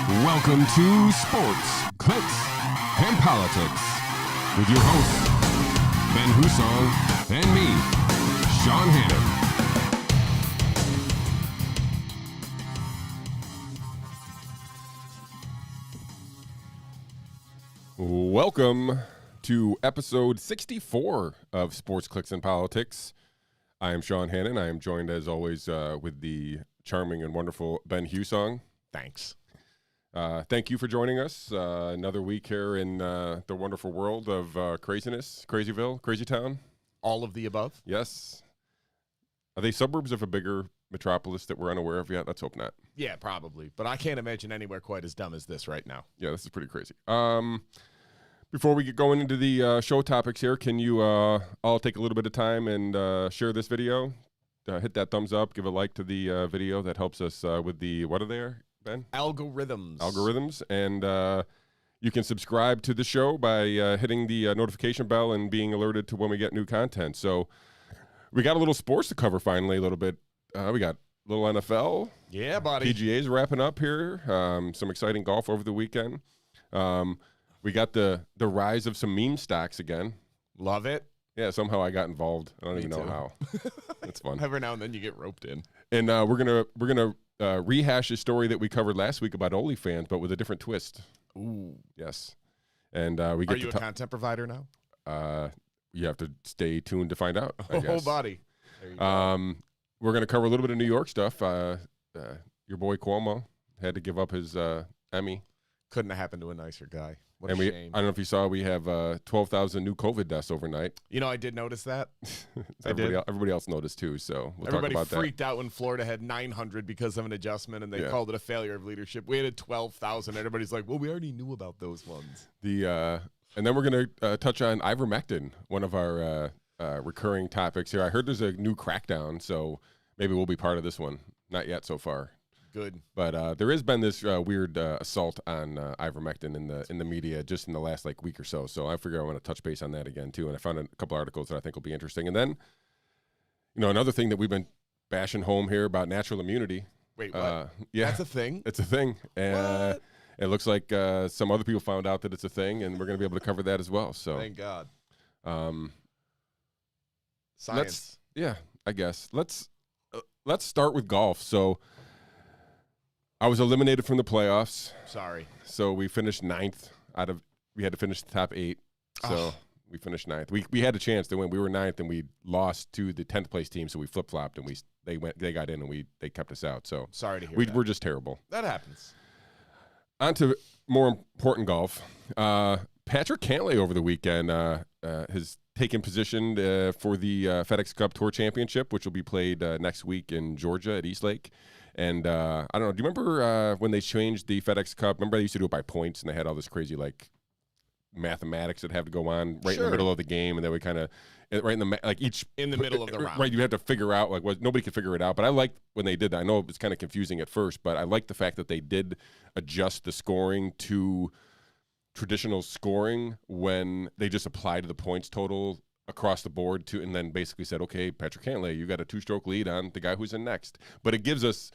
Welcome to Sports, Clicks, and Politics with your hosts, Ben Hussong and me, Shawn Hannon. Welcome to episode 64 of Sports, Clicks, and Politics. I am Shawn Hannon. I am joined, as always, with the charming and wonderful Ben Hussong. Thanks. Thank you for joining us. Another week here in the wonderful world of craziness, Crazyville, Crazy Town. All of the above? Yes. Are they suburbs of a bigger metropolis that we're unaware of yet? Let's hope not. Yeah, probably. But I can't imagine anywhere quite as dumb as this right now. Yeah, this is pretty crazy. Before we get going into the show topics here, can you all take a little bit of time and share this video? Hit that thumbs up, give a like to the video. That helps us with the, what are they, Ben? Algorithms. And you can subscribe to the show by hitting the notification bell and being alerted to when we get new content. So we got a little sports to cover finally, a little bit. We got a little NFL. Yeah, buddy. PGA's wrapping up here. Some exciting golf over the weekend. We got the rise of some meme stocks again. Love it. Yeah, somehow I got involved. I don't even know how. It's fun. Every now and then you get roped in. And we're gonna rehash a story that we covered last week about OnlyFans, but with a different twist. Ooh. Yes. And we get Are you a content provider now? You have to stay tuned to find out. I guess. Whole body. There you go. We're gonna cover a little bit of New York stuff. Your boy Cuomo had to give up his Emmy. Couldn't have happened to a nicer guy. What And a shame. I don't know if you saw, we have 12,000 new COVID deaths overnight. You know, I did notice that. Everybody else noticed too, so we'll Everybody talk about freaked out when Florida had 900 because of an adjustment, and they called it a failure of leadership. We had 12,000. Everybody's like, well, we already knew about those ones. that. And then we're going to touch on Ivermectin, one of our recurring topics here. I heard there's a new crackdown, so maybe we'll be part of this one. Not yet so far. Good. But there has been this weird assault on ivermectin in the media just in the last week or so. So I figure I want to touch base on that again too. And I found a couple articles that I think will be interesting. And then, another thing that we've been bashing home here about natural immunity. Wait, what? Yeah, That's a thing? it's a thing. What? It looks like some other people found out that it's a thing, and we're going to be able to cover that as well. So Thank God. Science. Science. I guess let's start with golf. So I was eliminated from the playoffs. Sorry. So we finished ninth we had to finish the top 8. So we finished ninth. We had a chance to win. We were ninth and we lost to the 10th place team. So we flip-flopped and they got in and they kept us out. So Sorry to hear that. we're just terrible. That happens. On to more important golf. Patrick Cantlay over the weekend has taken position for the FedEx Cup Tour Championship, which will be played next week in Georgia at Eastlake. And I don't know. Do you remember when they changed the FedEx Cup? Remember they used to do it by points, and they had all this crazy mathematics that have to go on right in the middle of the game, and they would kind of right in the each in the middle of the round. Right, you have to figure out nobody could figure it out. But I liked when they did that. I know it was kind of confusing at first, but I liked the fact that they did adjust the scoring to traditional scoring when they just applied the points total across the board and then basically said, okay, Patrick Cantlay, you got a 2-stroke lead on the guy who's in next. But it gives us,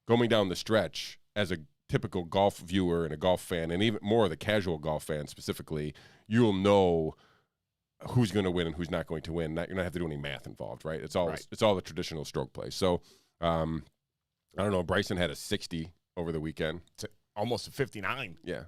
going down the stretch, as a typical golf viewer and a golf fan, and even more the casual golf fan specifically, you'll know who's going to win and who's not going to win. You're not have to do any math involved, right? It's all the traditional stroke play. So I don't know. Bryson had a 60 over the weekend. It's almost a 59. Yeah,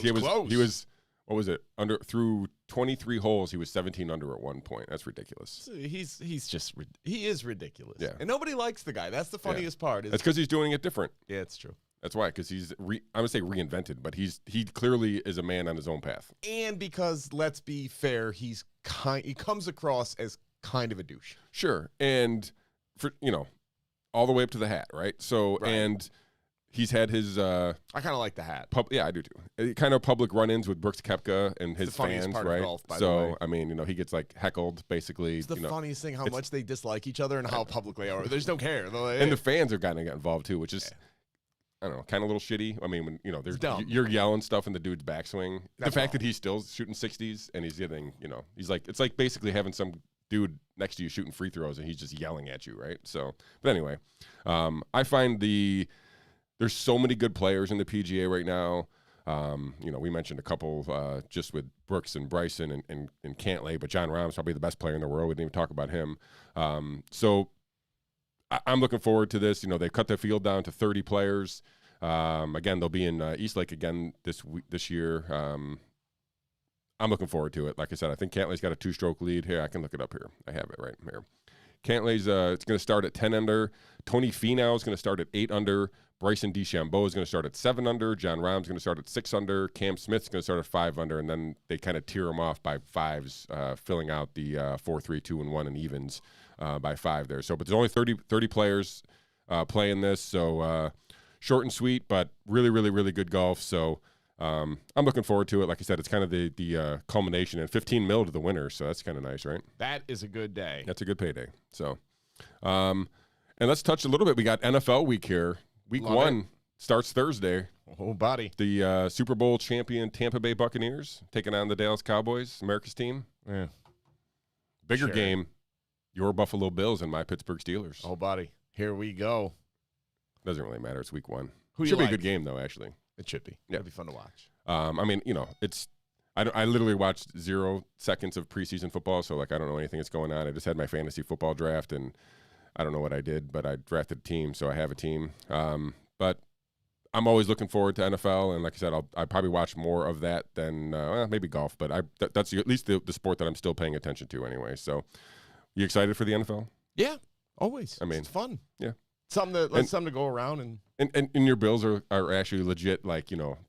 He was what was it? Through 23 holes, he was 17 under at one point. That's ridiculous. He is ridiculous. Yeah. And nobody likes the guy. That's the funniest part. That's because he's doing it different. Yeah, it's true. That's why, because he's I'm gonna say reinvented, but he clearly is a man on his own path. And because, let's be fair, he comes across as kind of a douche. Sure, and for all the way up to the hat, right? So and he's had his I kind of like the hat. Yeah, I do too. Kind of public run-ins with Brooks Koepka and his fans, part right? Of golf, by the way. I mean, he gets heckled basically. It's the funniest thing how much they dislike each other and how public they are. They just don't care. And the fans have gotten involved too, which is I don't know, kind of a little shitty. I mean, when there's you're yelling stuff in the dude's backswing. The fact that he's still shooting 60s and he's getting, he's it's like basically having some dude next to you shooting free throws and he's just yelling at you, right? So, but anyway, I find the there's so many good players in the PGA right now. We mentioned a couple just with Brooks and Bryson and Cantlay, but Jon Rahm's probably the best player in the world. We didn't even talk about him. So I'm looking forward to this. They've cut their field down to 30 players. Again, they'll be in East Lake again this year. I'm looking forward to it. Like I said, I think Cantlay's got a 2-stroke lead. Here, I can look it up here. I have it right here. Cantlay's it's going to start at 10 under. Tony Finau is going to start at 8 under. Bryson DeChambeau is going to start at 7 under. Jon Rahm's going to start at 6 under. Cam Smith's going to start at 5 under, and then they kind of tier them off by fives, filling out the 4, 3, 2, and 1 and evens by 5 there. So, but there's only 30 players playing this, so short and sweet, but really, really, really good golf. So I'm looking forward to it. Like I said, it's kind of the culmination, and $15 million to the winner, so that's kind of nice, right? That is a good day. That's a good payday. So, and let's touch a little bit. We got NFL week here. Week Love 1 it. starts Thursday. Oh, buddy. The Super Bowl champion Tampa Bay Buccaneers taking on the Dallas Cowboys, America's team. Yeah. Bigger Sure. game, your Buffalo Bills and my Pittsburgh Steelers. Oh, buddy. Here we go. Doesn't really matter. It's week 1. Who do Should you be a like? good game, though, actually. It should be. Yeah. It'll be fun to watch. It's I literally watched 0 seconds of preseason football, so, I don't know anything that's going on. I just had my fantasy football draft, and I don't know what I did, but I drafted a team, so I have a team. But I'm always looking forward to NFL, and like I said, I probably watch more of that than maybe golf, but that's at least the sport that I'm still paying attention to anyway. So, you excited for the NFL? Yeah, always. I mean, it's fun. Yeah. Something to go around and your Bills are actually legit, They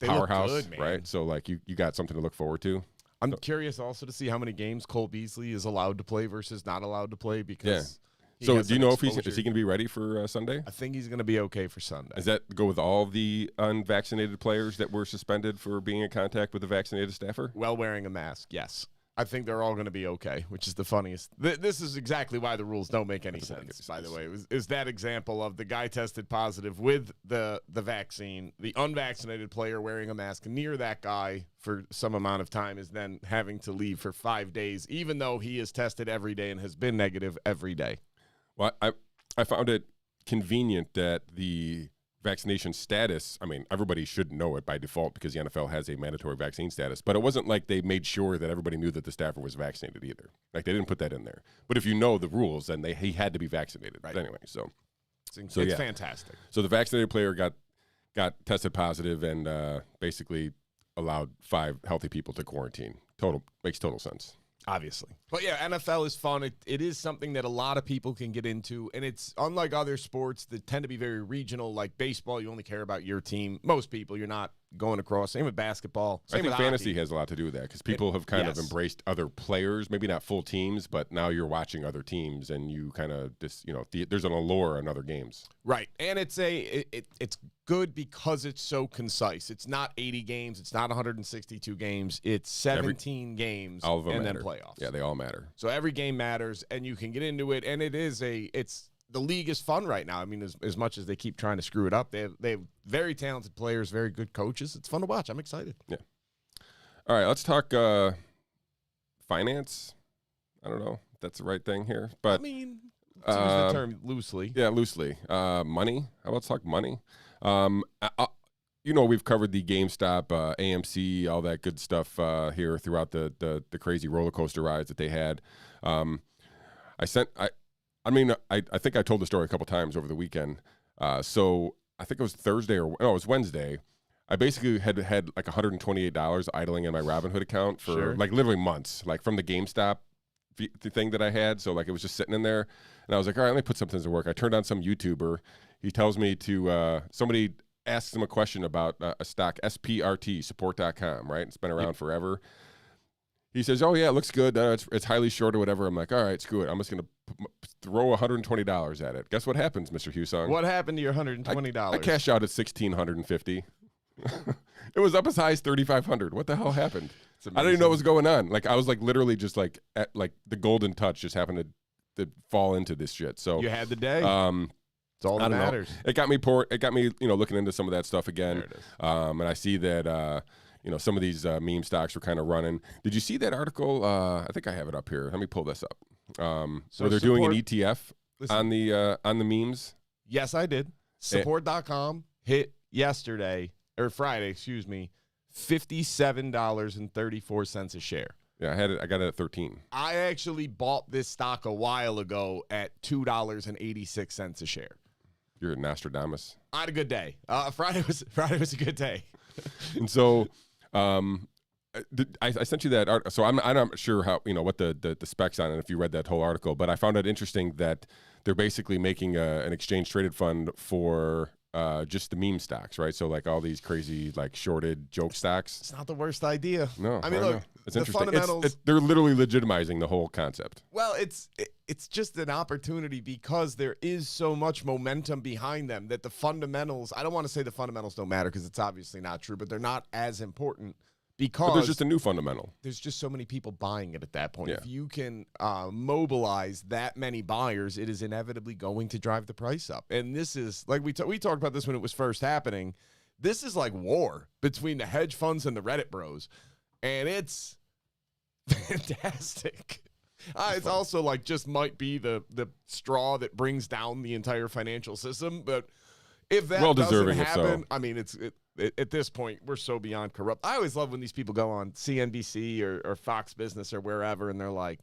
powerhouse, look good, man. right? So, you got something to look forward to. I'm curious also to see how many games Cole Beasley is allowed to play versus not allowed to play because he So, has do you some know if is he exposure. going to be ready for Sunday? I think he's going to be okay for Sunday. Does that go with all the unvaccinated players that were suspended for being in contact with a vaccinated staffer? Well, wearing a mask, yes. I think they're all going to be okay, which is the funniest. This is exactly why the rules don't make any sense, by the way. Is that example of the guy tested positive with the vaccine, the unvaccinated player wearing a mask near that guy for some amount of time is then having to leave for 5 days, even though he is tested every day and has been negative every day. Well, I found it convenient that the vaccination status, everybody should know it by default because the NFL has a mandatory vaccine status, but it wasn't like they made sure that everybody knew that the staffer was vaccinated either. They didn't put that in there. But if you know the rules, then he had to be vaccinated. Right. But anyway, so It's fantastic. So the vaccinated player got tested positive and basically allowed 5 healthy people to quarantine. Makes total sense. Obviously. But yeah, NFL is fun. It is something that a lot of people can get into, and it's unlike other sports that tend to be very regional, like baseball, you only care about your team. Most people, you're not going across. Same with basketball. Same I think with fantasy hockey. has a lot to do with that because people have kind of embraced other players, maybe not full teams, but now you're watching other teams and you kind of there's an allure in other games. Right. And it's good because it's so concise. It's not 80 games. It's not 162 games. It's 17 games all of them and matter. then playoffs. Yeah, they all matter. So every game matters, and you can get into it. And the league is fun right now. As much as they keep trying to screw it up, they have very talented players, very good coaches. It's fun to watch. I'm excited. Yeah. All right, let's talk finance. I don't know if that's the right thing here, but let's use the term loosely. Yeah, loosely. Money. How about let's talk money? We've covered the GameStop, AMC, all that good stuff here throughout the crazy roller coaster rides that they had. I think I told the story a couple times over the weekend. So I think it was Thursday it was Wednesday. I basically had like $128 idling in my Robinhood account for literally months, from the GameStop the thing that I had. So it was just sitting in there, and I was like, all right, let me put something to work. I turned on some YouTuber. He tells me to somebody asks him a question about a stock, SPRT, support.com, right? It's been around forever. He says, oh, yeah, it looks good. It's highly short or whatever. I'm like, all right, screw it. I'm just going to throw $120 at it. Guess what happens, Mr. Hussong? What happened to your $120? I cashed out at $1,650. It was up as high as $3,500. What the hell happened? I didn't even know what was going on. I was literally just at the golden touch just happened to fall into this shit. So you had the day. It's all that matters. It got me looking into some of that stuff again. There it is. And I see that some of these meme stocks are kind of running. Did you see that article? I think I have it up here. Let me pull this up. Where they're doing an ETF on the memes. Yes, I did. Support.com hit Friday, excuse me, $57.34 a share. Yeah, I got it at 13. I actually bought this stock a while ago at $2.86 a share. You're a Nostradamus. I had a good day. Friday was a good day. And so, I sent you that article. So I'm not sure how what the specs on it if you read that whole article, but I found it interesting that they're basically making an exchange traded fund for just the meme stocks, right? So like all these crazy like shorted joke stocks. It's not the worst idea. No, I mean, look, it's the interesting. fundamentals. They're literally legitimizing the whole concept. Well, it's just an opportunity because there is so much momentum behind them that the fundamentals. I don't want to say the fundamentals don't matter because it's obviously not true, but they're not as important. Because but there's just a new fundamental. There's just so many people buying it at that point. Yeah. If you can mobilize that many buyers, it is inevitably going to drive the price up. And this is, like we talked about this when it was first happening, this is like war between the hedge funds and the Reddit bros. And it's fantastic. It's also like just might be the straw that brings down the entire financial system. But if that doesn't happen, I mean, at this point, we're so beyond corrupt. I always love when these people go on CNBC or Fox Business or wherever, and they're like,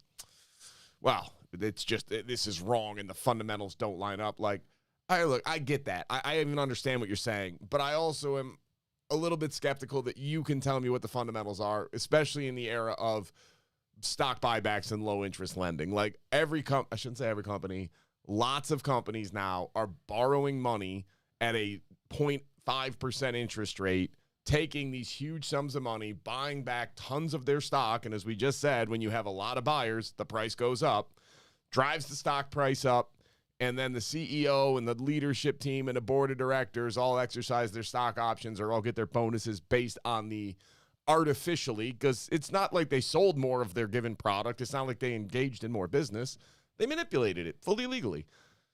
well, it's just, this is wrong and the fundamentals don't line up. Like, I get that. I even understand what you're saying, but I also am a little bit skeptical that you can tell me what the fundamentals are, especially in the era of stock buybacks and low interest lending. Like I shouldn't say every company, lots of companies now are borrowing money at a 0.5% interest rate, taking these huge sums of money, buying back tons of their stock. And as we just said, when you have a lot of buyers, the price goes up, drives the stock price up. And then the CEO and the leadership team and the board of directors all exercise their stock options or all get their bonuses based on the artificially, because it's not like they sold more of their given product. It's not like they engaged in more business. They manipulated it fully legally.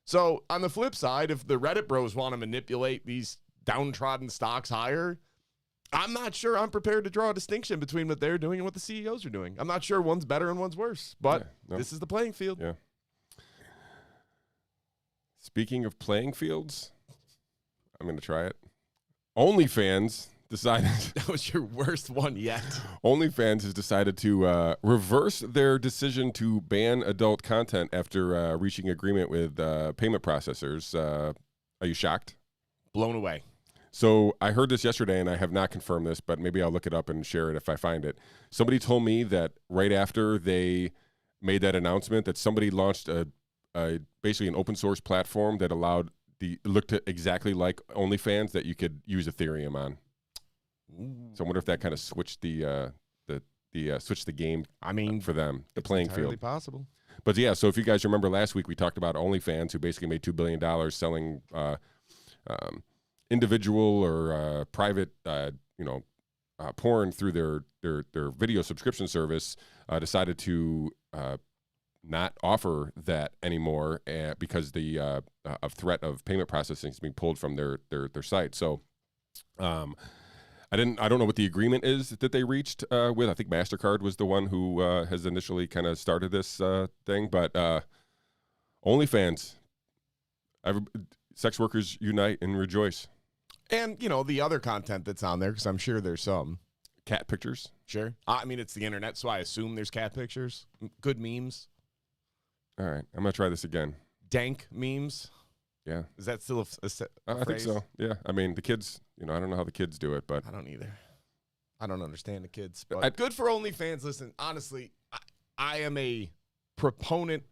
So on the flip side, if the Reddit bros want to manipulate these downtrodden stocks higher, I'm not sure I'm prepared to draw a distinction between what they're doing and what the CEOs are doing. I'm not sure one's better and one's worse, but This is the playing field. Yeah. Speaking of playing fields, I'm going to try it. OnlyFans decided. That was your worst one yet. OnlyFans has decided to reverse their decision to ban adult content after reaching agreement with payment processors. Are you shocked? Blown away. So I heard this yesterday, and I have not confirmed this, but maybe I'll look it up and share it if I find it. Somebody told me that right after they made that announcement that somebody launched basically an open source platform that looked exactly like OnlyFans that you could use Ethereum on. Ooh. So I wonder if that kind of switched the game. I mean, for them, the playing field. Possible. But yeah, so if you guys remember last week, we talked about OnlyFans, who basically made $2 billion selling individual or private, porn through their video subscription service. Decided to not offer that anymore because the of threat of payment processing is being pulled from their site. So I don't know what the agreement is that they reached with. I think MasterCard was the one who has initially kind of started this thing, but OnlyFans, sex workers unite and rejoice. And the other content that's on there, because I'm sure there's some cat pictures. Sure. I mean, it's the internet, so I assume there's cat pictures, good memes. All right, I'm gonna try this again. Dank memes. Yeah. Is that still a I think so. Yeah. I mean, the kids. I don't know how the kids do it, but I don't either. I don't understand the kids. But good for OnlyFans. Listen, honestly, I am a proponent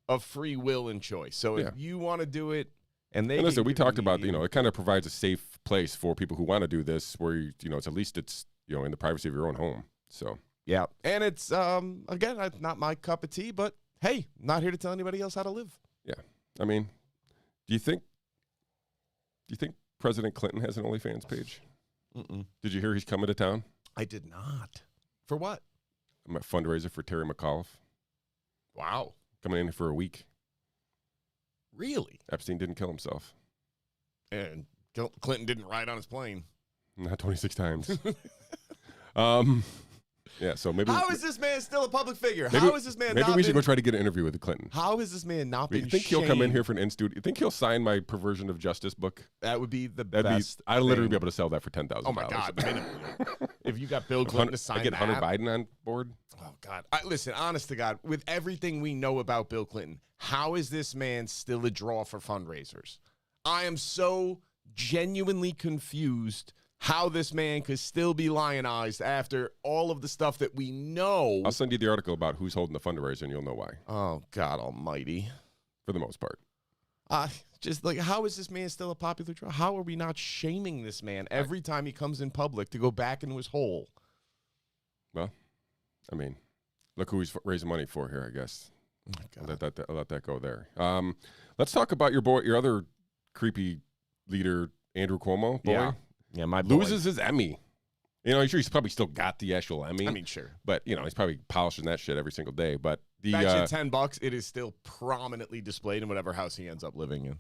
of free will and choice. So if you want to do it, and listen, we talked about it kind of provides a safe place for people who want to do this, where it's at least it's in the privacy of your own home. So yeah, and it's again not my cup of tea, but hey, not here to tell anybody else how to live. Yeah, I mean, do you think President Clinton has an OnlyFans page? Mm-mm. Did you hear he's coming to town? I did not. For what? I'm a fundraiser for Terry McAuliffe. Wow, coming in for a week. Really? Epstein didn't kill himself. And Clinton didn't ride on his plane. Not 26 times. Yeah, so maybe how is this man still a public figure? Maybe, How is this man? Maybe not we should been, go try to get an interview with Clinton. How has this man not been? You think he'll come in here for an in-studio? You think he'll sign my Perversion of Justice book? That would be the best. I'd literally be able to sell that for $10,000. Oh my God! If you got Bill Clinton to sign I get that, Hunter Biden on board. Oh God! Listen, honest to God, with everything we know about Bill Clinton, how is this man still a draw for fundraisers? I am so genuinely confused how this man could still be lionized after all of the stuff that we know. I'll send you the article about who's holding the fundraiser, and you'll know why. Oh, God almighty. For the most part. Just like, how is this man still a popular draw? How are we not shaming this man every time he comes in public to go back into his hole? Well, I mean, look who he's raising money for here, I guess. Oh, I'll let that go there. Let's talk about your other creepy leader, Andrew Cuomo. Boy. Yeah, my boy. Loses his Emmy. You know, I'm sure he's probably still got the actual Emmy. I mean, sure. But, you know, he's probably polishing that shit every single day. But Bet you $10, it is still prominently displayed in whatever house he ends up living in.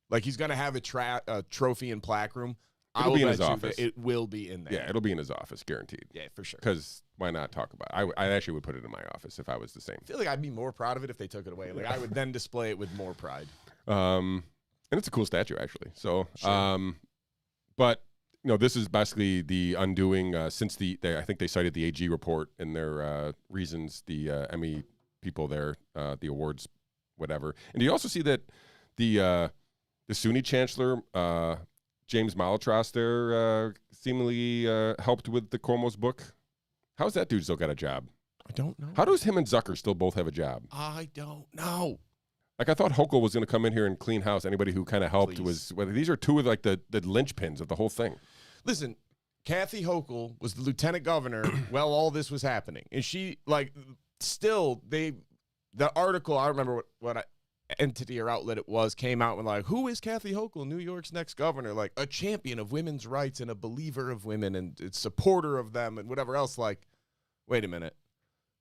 Like, he's going to have a trophy and plaque room. It'll be in his office. It will be in there. Yeah, it'll be in his office, guaranteed. Yeah, for sure. Because why not talk about it? I actually would put it in my office if I was the same. I feel like I'd be more proud of it if they took it away. Like, I would then display it with more pride. And it's a cool statue, actually. So, Sure. But, you know, this is basically the undoing since I think they cited the AG report in their reasons, the Emmy people there, the awards, whatever. And do you also see that the SUNY chancellor, James Malotros there, seemingly helped with the Cuomo's book? How's that dude still got a job? I don't know. How does him and Zucker still both have a job? I don't know. Like, I thought Hochul was going to come in here and clean house. Anybody who kind of helped these are two of like the linchpins of the whole thing. Listen, Kathy Hochul was the lieutenant governor while all this was happening. And she, like, still, the article, I remember what entity or outlet it was, came out and like, who is Kathy Hochul, New York's next governor? Like, a champion of women's rights and a believer of women and a supporter of them and whatever else. Like, wait a minute.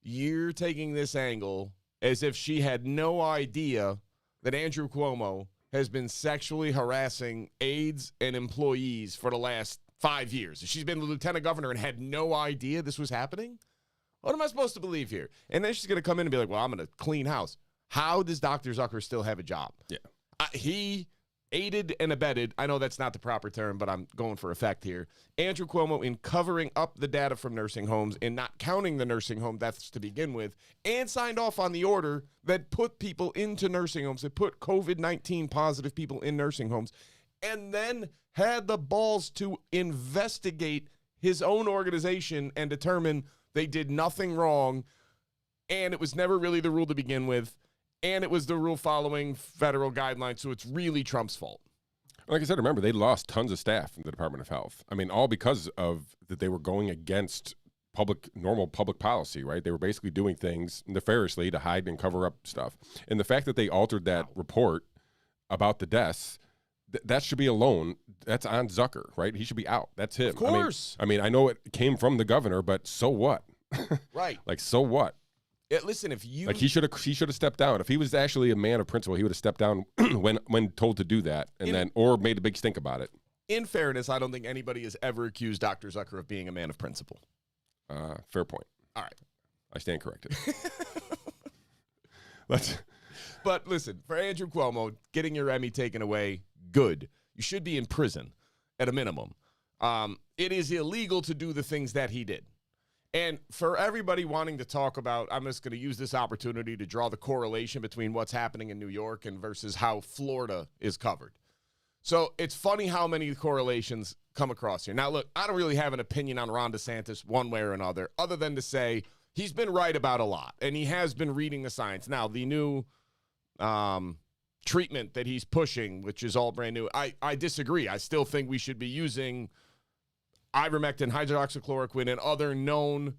You're taking this angle as if she had no idea that Andrew Cuomo has been sexually harassing aides and employees for the last 5 years. She's been the lieutenant governor and had no idea this was happening? What am I supposed to believe here? And then she's going to come in and be like, well, I'm going to clean house. How does Dr. Zucker still have a job? Yeah. He aided and abetted, I know that's not the proper term, but I'm going for effect here, Andrew Cuomo in covering up the data from nursing homes and not counting the nursing home deaths to begin with, and signed off on the order that put people into nursing homes, that put COVID-19 positive people in nursing homes, and then had the balls to investigate his own organization and determine they did nothing wrong, and it was never really the rule to begin with, and it was the rule following federal guidelines, so it's really Trump's fault. Like I said, remember, they lost tons of staff in the Department of Health. I mean, all because of that they were going against normal public policy, right? They were basically doing things nefariously to hide and cover up stuff. And the fact that they altered that report about the deaths, that should be alone. That's on Zucker, right? He should be out. That's him. Of course. I mean, I know it came from the governor, but so what? Right. Like, so what? Listen, if you he should have stepped down. If he was actually a man of principle, he would have stepped down when told to do that, and or made a big stink about it. In fairness, I don't think anybody has ever accused Dr. Zucker of being a man of principle. Fair point. All right, I stand corrected. But listen, for Andrew Cuomo, getting your Emmy taken away, good. You should be in prison at a minimum. It is illegal to do the things that he did. And for everybody wanting to talk about, I'm just going to use this opportunity to draw the correlation between what's happening in New York and versus how Florida is covered. So it's funny how many correlations come across here. Now, look, I don't really have an opinion on Ron DeSantis one way or another, other than to say he's been right about a lot, and he has been reading the science. Now, the new treatment that he's pushing, which is all brand new, I disagree. I still think we should be using ivermectin, hydroxychloroquine, and other known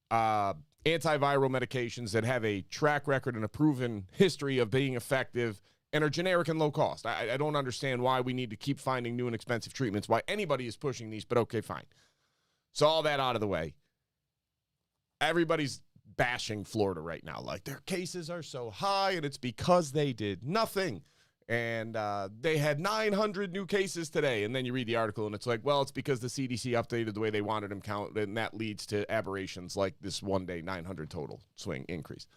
antiviral medications that have a track record and a proven history of being effective and are generic and low cost. I don't understand why we need to keep finding new and expensive treatments, why anybody is pushing these, but okay, fine. So all that out of the way. Everybody's bashing Florida right now. Like, their cases are so high, and it's because they did nothing. And they had 900 new cases today. And then you read the article, and it's like, well, it's because the CDC updated the way they wanted them count, and that leads to aberrations like this one day 900 total swing increase.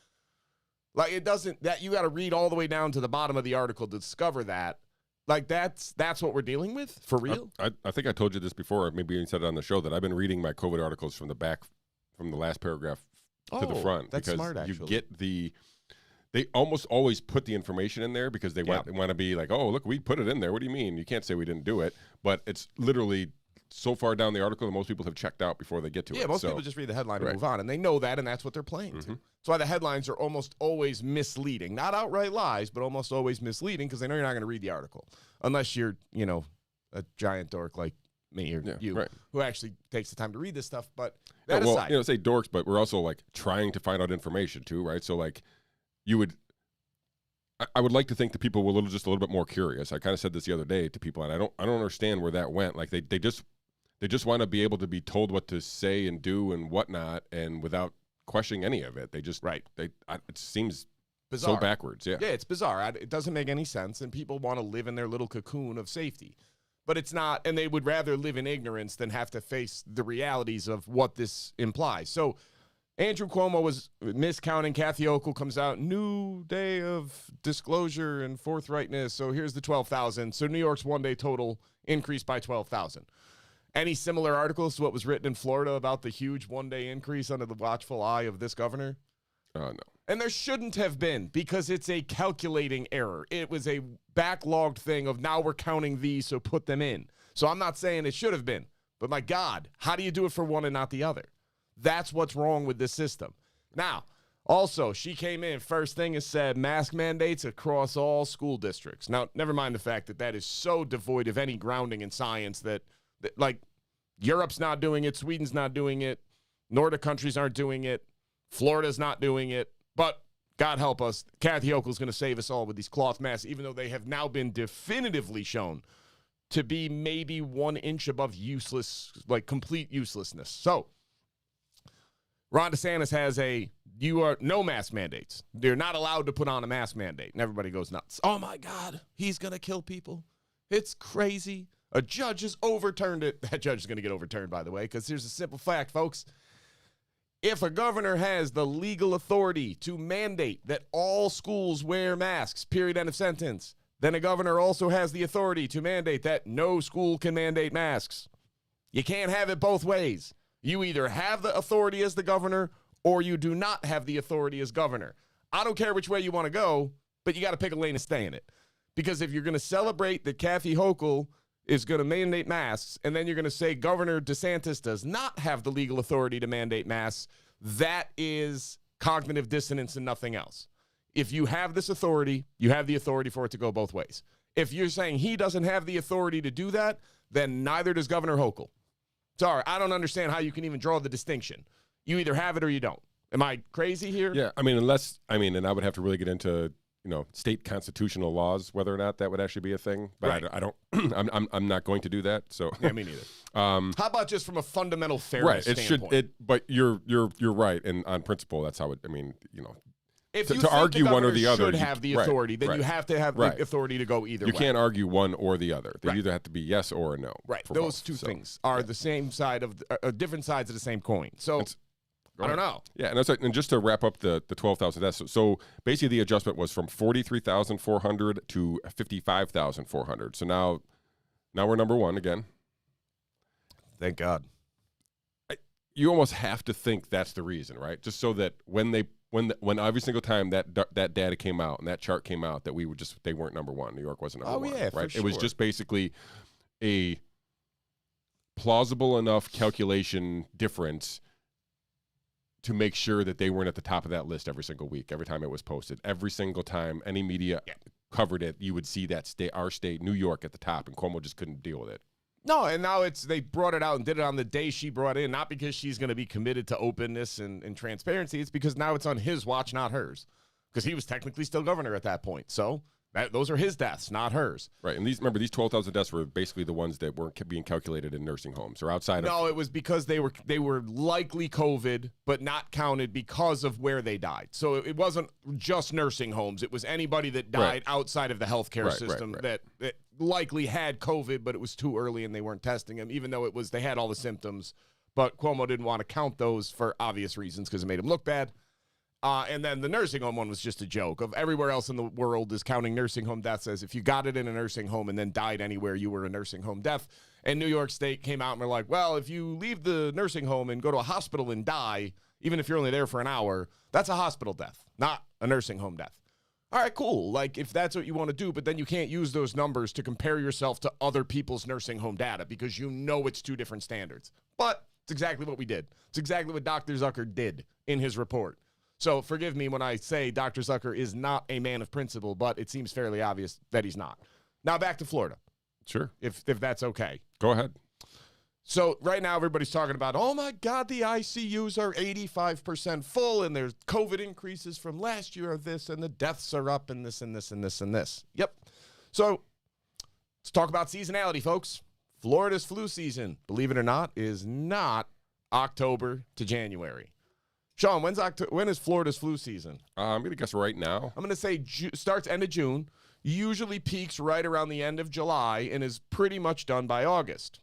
Like, it doesn't, that you got to read all the way down to the bottom of the article to discover that. Like, that's what we're dealing with, for real? I think I told you this before, maybe you said it on the show, that I've been reading my COVID articles from the back, from the last paragraph to the front. That's because smart, actually. You get they almost always put the information in there because they want to be like, oh, look, we put it in there. What do you mean? You can't say we didn't do it. But it's literally so far down the article that most people have checked out before they get to it. Yeah, most people just read the headline and move on, and they know that, and that's what they're playing to. That's why the headlines are almost always misleading. Not outright lies, but almost always misleading because they know you're not going to read the article unless you're, a giant dork like me or you who actually takes the time to read this stuff. But that aside. Say dorks, but we're also like trying to find out information too, right? So like I would like to think that people were just a little bit more curious. I kind of said this the other day to people, and I don't understand where that went. Like they just want to be able to be told what to say and do and whatnot, and without questioning any of it. They just it seems bizarre. So backwards. Yeah, it's bizarre. It doesn't make any sense, and people want to live in their little cocoon of safety, but it's not. And they would rather live in ignorance than have to face the realities of what this implies. So Andrew Cuomo was miscounting. Kathy Hochul comes out, new day of disclosure and forthrightness. So here's the 12,000. So New York's one-day total increased by 12,000. Any similar articles to what was written in Florida about the huge one-day increase under the watchful eye of this governor? No. And there shouldn't have been, because it's a calculating error. It was a backlogged thing of now we're counting these, so put them in. So I'm not saying it should have been. But my God, how do you do it for one and not the other? That's what's wrong with this system. Now, also, she came in, first thing is said, mask mandates across all school districts. Now, never mind the fact that that is so devoid of any grounding in science that like, Europe's not doing it, Sweden's not doing it, Nordic countries aren't doing it, Florida's not doing it, but God help us, Kathy Hochul's going to save us all with these cloth masks, even though they have now been definitively shown to be maybe 1 inch above useless, like complete uselessness. So, Ron DeSantis has no mask mandates. They're not allowed to put on a mask mandate. And everybody goes nuts. Oh, my God, he's going to kill people. It's crazy. A judge has overturned it. That judge is going to get overturned, by the way, because here's a simple fact, folks. If a governor has the legal authority to mandate that all schools wear masks, period, end of sentence, then a governor also has the authority to mandate that no school can mandate masks. You can't have it both ways. You either have the authority as the governor or you do not have the authority as governor. I don't care which way you want to go, but you got to pick a lane and stay in it. Because if you're going to celebrate that Kathy Hochul is going to mandate masks, and then you're going to say Governor DeSantis does not have the legal authority to mandate masks, that is cognitive dissonance and nothing else. If you have this authority, you have the authority for it to go both ways. If you're saying he doesn't have the authority to do that, then neither does Governor Hochul. Sorry, I don't understand how you can even draw the distinction. You either have it or you don't. Am I crazy here? Yeah, and I would have to really get into, state constitutional laws, whether or not that would actually be a thing. But I don't. I'm not going to do that. So yeah, me neither. How about just from a fundamental fairness standpoint? But you're right, and on principle, that's how it. If to argue one or the other, should have the authority, then you have to have the authority to go either way. You can't argue one or the other. They either have to be yes or a no. Right. Those two things are the same side of different sides of the same coin. So I don't know. Yeah, and just to wrap up the 12,000 deaths. So basically, the adjustment was from 43,400 to 55,400. So now we're number one again. Thank God. You almost have to think that's the reason, right? Just so that when every single time that data came out and that chart came out, that they weren't number one. New York wasn't number one. Yeah, right? For sure. It was just basically a plausible enough calculation difference to make sure that they weren't at the top of that list every single week, every time it was posted. Every single time any media covered it, you would see that our state, New York, at the top, and Cuomo just couldn't deal with it. No, and now they brought it out and did it on the day she brought in, not because she's going to be committed to openness and transparency. It's because now it's on his watch, not hers, because he was technically still governor at that point. So Those are his deaths, not hers. Right, and these 12,000 deaths were basically the ones that weren't being calculated in nursing homes or outside of. No, it was because they were likely COVID, but not counted because of where they died. So it wasn't just nursing homes. It was anybody that died outside of the healthcare system that likely had COVID, but it was too early and they weren't testing them, even though they had all the symptoms. But Cuomo didn't want to count those for obvious reasons because it made him look bad. And then the nursing home one was just a joke. Of everywhere else in the world is counting nursing home deaths as if you got it in a nursing home and then died anywhere, you were a nursing home death. And New York State came out and were like, well, if you leave the nursing home and go to a hospital and die, even if you're only there for an hour, that's a hospital death, not a nursing home death. All right, cool. Like, if that's what you want to do, but then you can't use those numbers to compare yourself to other people's nursing home data because you know it's two different standards. But it's exactly what we did. It's exactly what Dr. Zucker did in his report. So forgive me when I say Dr. Zucker is not a man of principle, but it seems fairly obvious that he's not. Now back to Florida. Sure. If that's okay. Go ahead. So right now everybody's talking about, oh my God, the ICUs are 85% full and there's COVID increases from last year of this and the deaths are up and this and this and this and this. Yep. So let's talk about seasonality, folks. Florida's flu season, believe it or not, is not October to January. Shawn, when is Florida's flu season? I'm going to guess right now. I'm going to say starts end of June, usually peaks right around the end of July, and is pretty much done by August.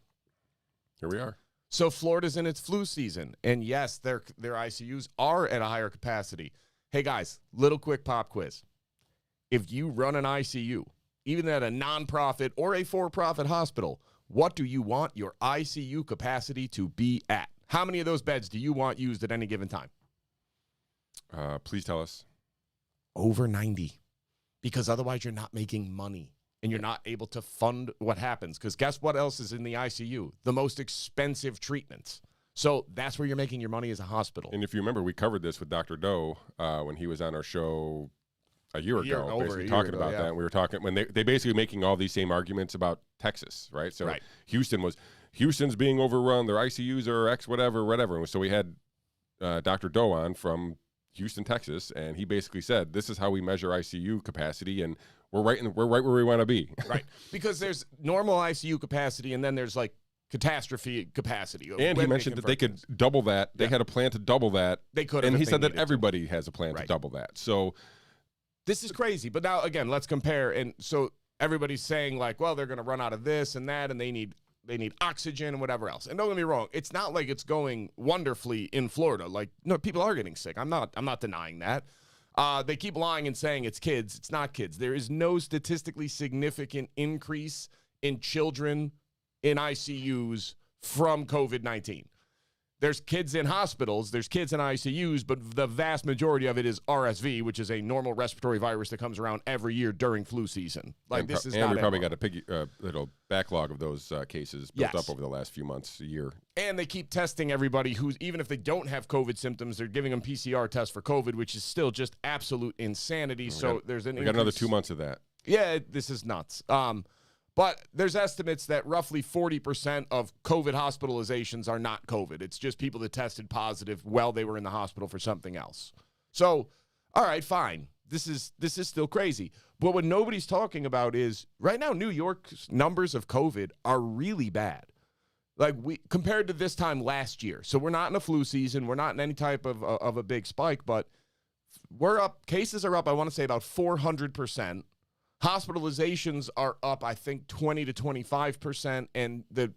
Here we are. So Florida's in its flu season, and yes, their ICUs are at a higher capacity. Hey, guys, little quick pop quiz. If you run an ICU, even at a nonprofit or a for-profit hospital, what do you want your ICU capacity to be at? How many of those beds do you want used at any given time? Please tell us. Over 90. Because otherwise you're not making money and you're not able to fund what happens. Because guess what else is in the ICU? The most expensive treatments. So that's where you're making your money as a hospital. And if you remember, we covered this with Dr. Doe when he was on our show a year ago, basically talking about that. And we were talking when they basically making all these same arguments about Texas, right? So Houston's being overrun. Their ICUs are X, whatever. And so we had Dr. Doe on from Houston, Texas, and he basically said, this is how we measure ICU capacity, and we're right where we want to be. Right. Because there's normal ICU capacity, and then there's like catastrophe capacity. And he mentioned that they could double that. They had a plan to double that. They could. And he said that everybody has a plan to double that. So this is crazy. But now, again, let's compare. And so everybody's saying, like, well, they're going to run out of this and that, and they need oxygen and whatever else. And don't get me wrong, it's not like it's going wonderfully in Florida. Like, no, people are getting sick. I'm not denying that. They keep lying and saying it's kids. It's not kids. There is no statistically significant increase in children in ICUs from COVID-19. There's kids in hospitals, there's kids in ICUs, but the vast majority of it is RSV, which is a normal respiratory virus that comes around every year during flu season. Like, this is not. And we probably got a little backlog of those cases built up over the last few months, a year. And they keep testing everybody who's, even if they don't have COVID symptoms, they're giving them PCR tests for COVID, which is still just absolute insanity. We got another 2 months of that. Yeah, this is nuts. But there's estimates that roughly 40% of COVID hospitalizations are not COVID. It's just people that tested positive while they were in the hospital for something else. So, all right, fine. This is still crazy. But what nobody's talking about is right now New York's numbers of COVID are really bad. Like, compared to this time last year. So we're not in a flu season. We're not in any type of a big spike, but we're up. Cases are up, I want to say, about 400%. Hospitalizations are up, I think, 20 to 25%, and the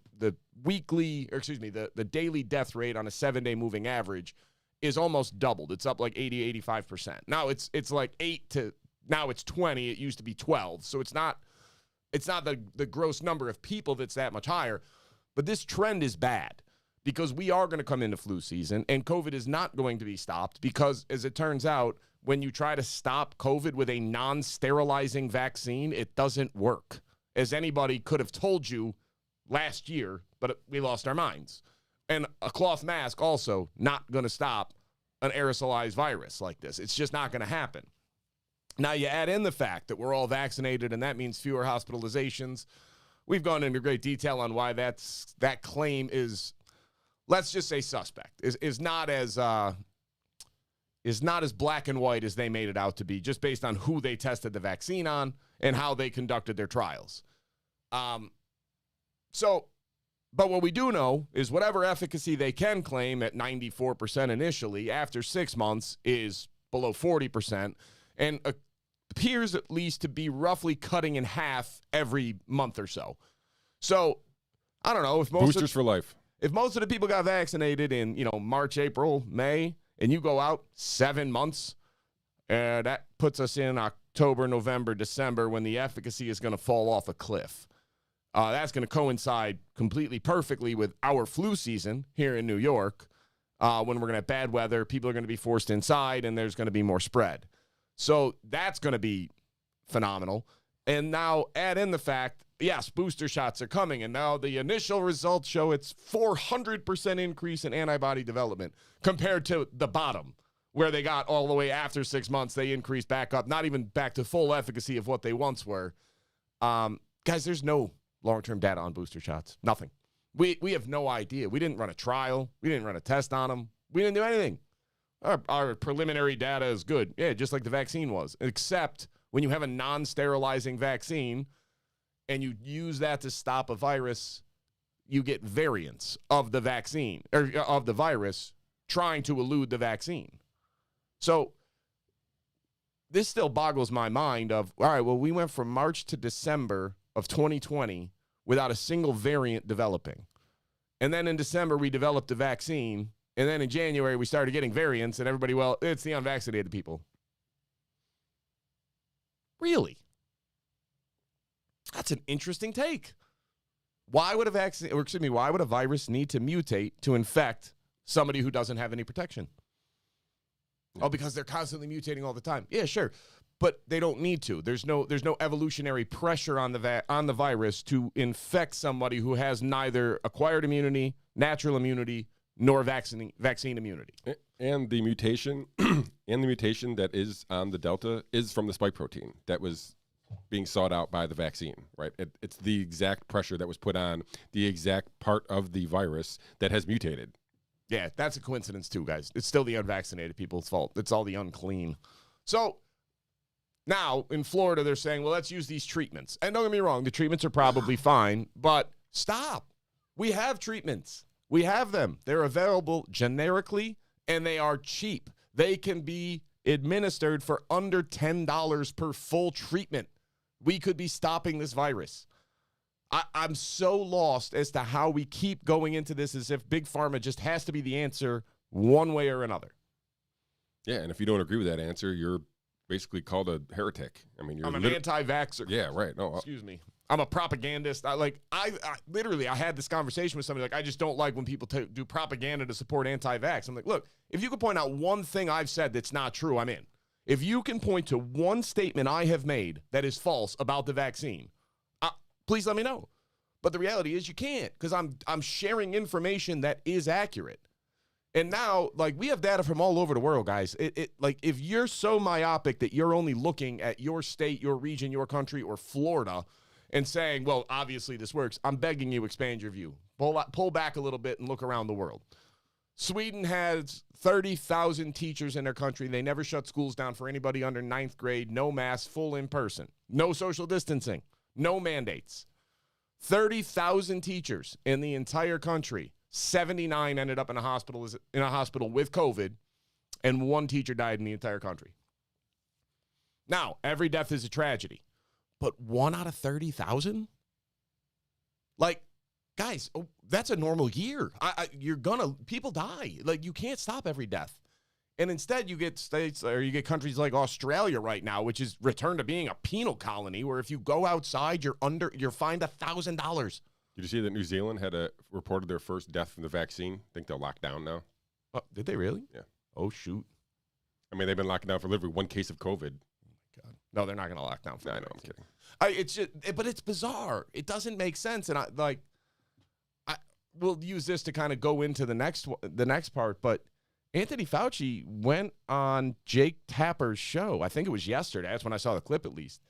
daily death rate on a 7-day moving average is almost doubled. It's up like 80, 85%. Now it's like 8 to now it's 20. It used to be 12. So it's not the gross number of people that's that much higher, but this trend is bad because we are going to come into flu season, and COVID is not going to be stopped because, as it turns out, when you try to stop COVID with a non-sterilizing vaccine, it doesn't work. As anybody could have told you last year, but we lost our minds. And a cloth mask also not going to stop an aerosolized virus like this. It's just not going to happen. Now you add in the fact that we're all vaccinated, and that means fewer hospitalizations. We've gone into great detail on why that claim is, let's just say, suspect, is not as black and white as they made it out to be, just based on who they tested the vaccine on and how they conducted their trials. But what we do know is whatever efficacy they can claim at 94% initially, after 6 months is below 40%, and appears at least to be roughly cutting in half every month or so. So, I don't know if boosters for life. If most of the people got vaccinated in, March, April, May, and you go out 7 months, that puts us in October, November, December, when the efficacy is going to fall off a cliff. That's going to coincide completely perfectly with our flu season here in New York, when we're going to have bad weather, people are going to be forced inside, and there's going to be more spread. So that's going to be phenomenal. And now add in the fact, yes, booster shots are coming, and now the initial results show it's 400% increase in antibody development compared to the bottom, where they got all the way after 6 months, they increased back up, not even back to full efficacy of what they once were. Guys, there's no long-term data on booster shots. Nothing. We have no idea. We didn't run a trial. We didn't run a test on them. We didn't do anything. Our preliminary data is good. Yeah, just like the vaccine was, except when you have a non-sterilizing vaccine and you use that to stop a virus, you get variants of the vaccine or of the virus trying to elude the vaccine. So this still boggles my mind of, all right, well, we went from March to December of 2020 without a single variant developing. And then in December, we developed a vaccine. And then in January, we started getting variants, and everybody, well, it's the unvaccinated people. Really? That's an interesting take. Why would a virus need to mutate to infect somebody who doesn't have any protection? Oh, because they're constantly mutating all the time. Yeah, sure. But they don't need to. There's no evolutionary pressure on the virus to infect somebody who has neither acquired immunity, natural immunity, nor vaccine immunity. And the mutation that is on the Delta is from the spike protein that was being sought out by the vaccine, right? It's the exact pressure that was put on the exact part of the virus that has mutated. Yeah, that's a coincidence too, guys. It's still the unvaccinated people's fault. It's all the unclean. So now in Florida, they're saying, well, let's use these treatments. And don't get me wrong, the treatments are probably fine, but stop. We have treatments. We have them. They're available generically, and they are cheap. They can be administered for under $10 per full treatment. We could be stopping this virus. I'm so lost as to how we keep going into this as if Big Pharma just has to be the answer one way or another. Yeah, and if you don't agree with that answer, you're basically called a heretic. I mean, I'm an anti-vaxxer. Yeah, right. No, excuse me. I'm a propagandist. I literally had this conversation with somebody like, I just don't like when people do propaganda to support anti-vax. I'm like, look, if you could point out one thing I've said that's not true, I'm in. If you can point to one statement I have made that is false about the vaccine, please let me know. But the reality is you can't, because I'm sharing information that is accurate. And now, like, we have data from all over the world, guys. Like, if you're so myopic that you're only looking at your state, your region, your country, or Florida, and saying, well, obviously this works, I'm begging you, expand your view. Pull back a little bit and look around the world. Sweden has 30,000 teachers in their country. They never shut schools down for anybody under 9th grade. No masks, full in person. No social distancing. No mandates. 30,000 teachers in the entire country. 79 ended up in a hospital with COVID, and 1 teacher died in the entire country. Now, every death is a tragedy. But 1 out of 30,000? Like, guys, that's a normal year. People die. Like, you can't stop every death. And instead, you get states, or you get countries like Australia right now, which is returned to being a penal colony, where if you go outside, you're fined $1,000. Did you see that New Zealand had reported their first death from the vaccine? I think they'll lock down now. Oh, did they really? Yeah. Oh, shoot. I mean, they've been locking down for literally 1 case of COVID. God. No, they're not going to lock down. I know, I'm kidding. But it's bizarre. It doesn't make sense, and we'll use this to kind of go into the next part. But Anthony Fauci went on Jake Tapper's show. I think it was yesterday. That's when I saw the clip, at least,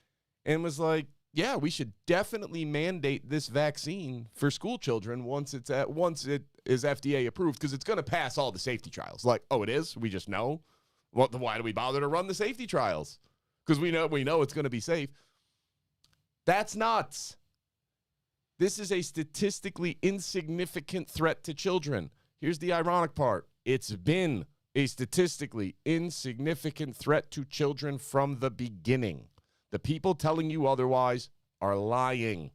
and was like, "Yeah, we should definitely mandate this vaccine for school children once it is FDA approved, because it's going to pass all the safety trials." Like, oh, it is? We just know. Well, why do we bother to run the safety trials? Because we know it's going to be safe. That's nuts. This is a statistically insignificant threat to children. Here's the ironic part. It's been a statistically insignificant threat to children from the beginning. The people telling you otherwise are lying.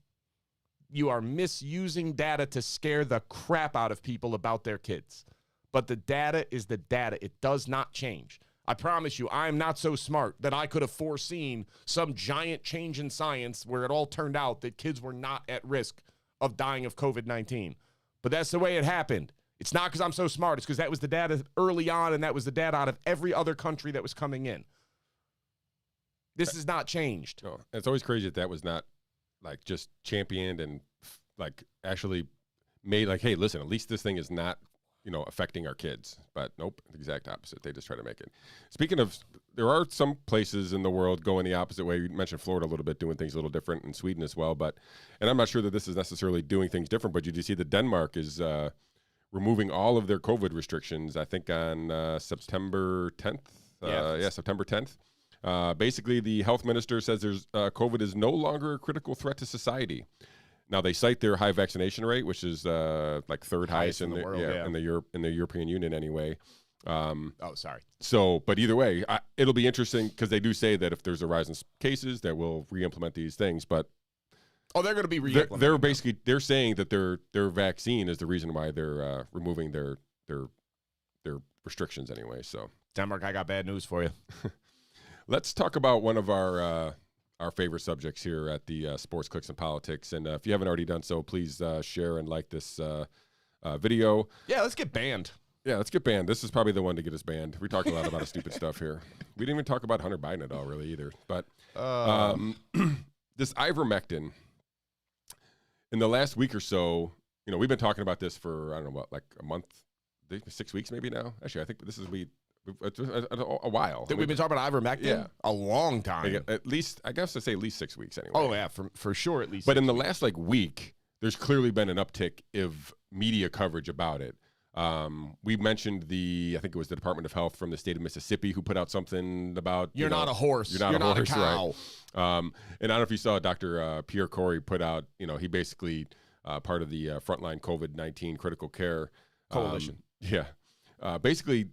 You are misusing data to scare the crap out of people about their kids. But the data is the data. It does not change. I promise you, I am not so smart that I could have foreseen some giant change in science where it all turned out that kids were not at risk of dying of COVID-19. But that's the way it happened. It's not because I'm so smart. It's because that was the data early on, and that was the data out of every other country that was coming in. This has not changed. No, it's always crazy that was not like just championed and like actually made like, hey, listen, at least this thing is not, affecting our kids. But nope, the exact opposite. They just try to make it. Speaking of, there are some places in the world going the opposite way. You mentioned Florida a little bit, doing things a little different, and Sweden as well. And I'm not sure that this is necessarily doing things different, but you do see that Denmark is removing all of their COVID restrictions, I think on September 10th. September 10th. Basically, the health minister says COVID is no longer a critical threat to society. Now they cite their high vaccination rate, which is like third highest in the world, in the European Union anyway. So, but either way, it'll be interesting because they do say that if there's a rise in cases, that we'll re-implement these things. But they're going to be re-implementing. They're basically saying that their vaccine is the reason why they're removing their restrictions anyway. So Denmark, I got bad news for you. Let's talk about one of our favorite subjects here at the Sports Clicks and Politics. And if you haven't already done so, please share and like this video. Yeah, let's get banned. Yeah, let's get banned. This is probably the one to get us banned. We talk a lot about stupid stuff here. We didn't even talk about Hunter Biden at all, really, either. But this Ivermectin, in the last week or so, we've been talking about this for, I don't know what, like a month, 6 weeks maybe now? Actually, I think this is a while. We've been talking about Ivermectin? Yeah. A long time. At least, I guess I'd say at least 6 weeks anyway. Oh, yeah, for sure at least. But in the last week, there's clearly been an uptick of media coverage about it. We mentioned I think it was the Department of Health from the state of Mississippi who put out something about you're not a horse. You're not a cow. Right. And I don't know if you saw Dr. Pierre Corey put out, he basically part of the Frontline COVID-19 Critical Care Coalition. Basically,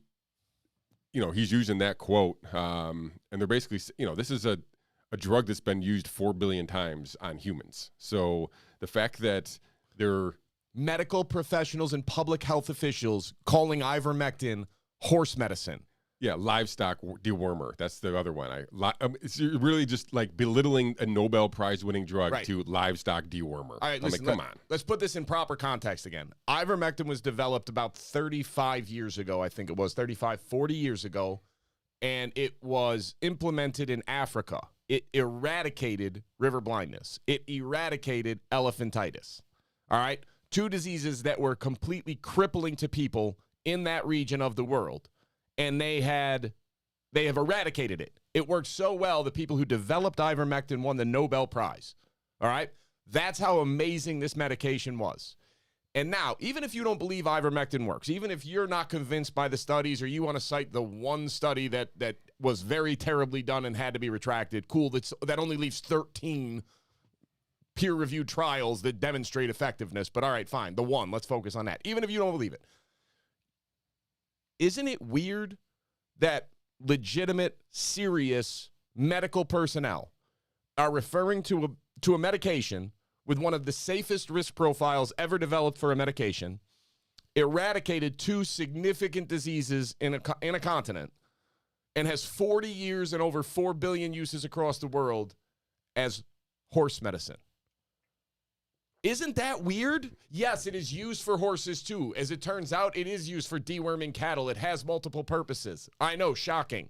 he's using that quote, and they're basically, this is a drug that's been used 4 billion times on humans. So the fact that they're medical professionals and public health officials calling ivermectin horse medicine. Yeah, livestock dewormer. That's the other one. It's really just like belittling a Nobel Prize winning drug to livestock dewormer. All right, listen, come on. Let's put this in proper context again. Ivermectin was developed about 35 years ago, I think it was, 40 years ago, and it was implemented in Africa. It eradicated river blindness. It eradicated elephantitis. All right? 2 diseases that were completely crippling to people in that region of the world. And they have eradicated it. It worked so well, the people who developed ivermectin won the Nobel Prize. All right? That's how amazing this medication was. And now, even if you don't believe ivermectin works, even if you're not convinced by the studies, or you want to cite the one study that was very terribly done and had to be retracted, cool, that only leaves 13 peer-reviewed trials that demonstrate effectiveness. But all right, fine, the one, let's focus on that. Even if you don't believe it. Isn't it weird that legitimate, serious medical personnel are referring to a medication with one of the safest risk profiles ever developed for a medication, eradicated 2 significant diseases in a continent, and has 40 years and over 4 billion uses across the world as horse medicine? Isn't that weird? Yes, it is used for horses too. As it turns out, it is used for deworming cattle. It has multiple purposes. I know, shocking.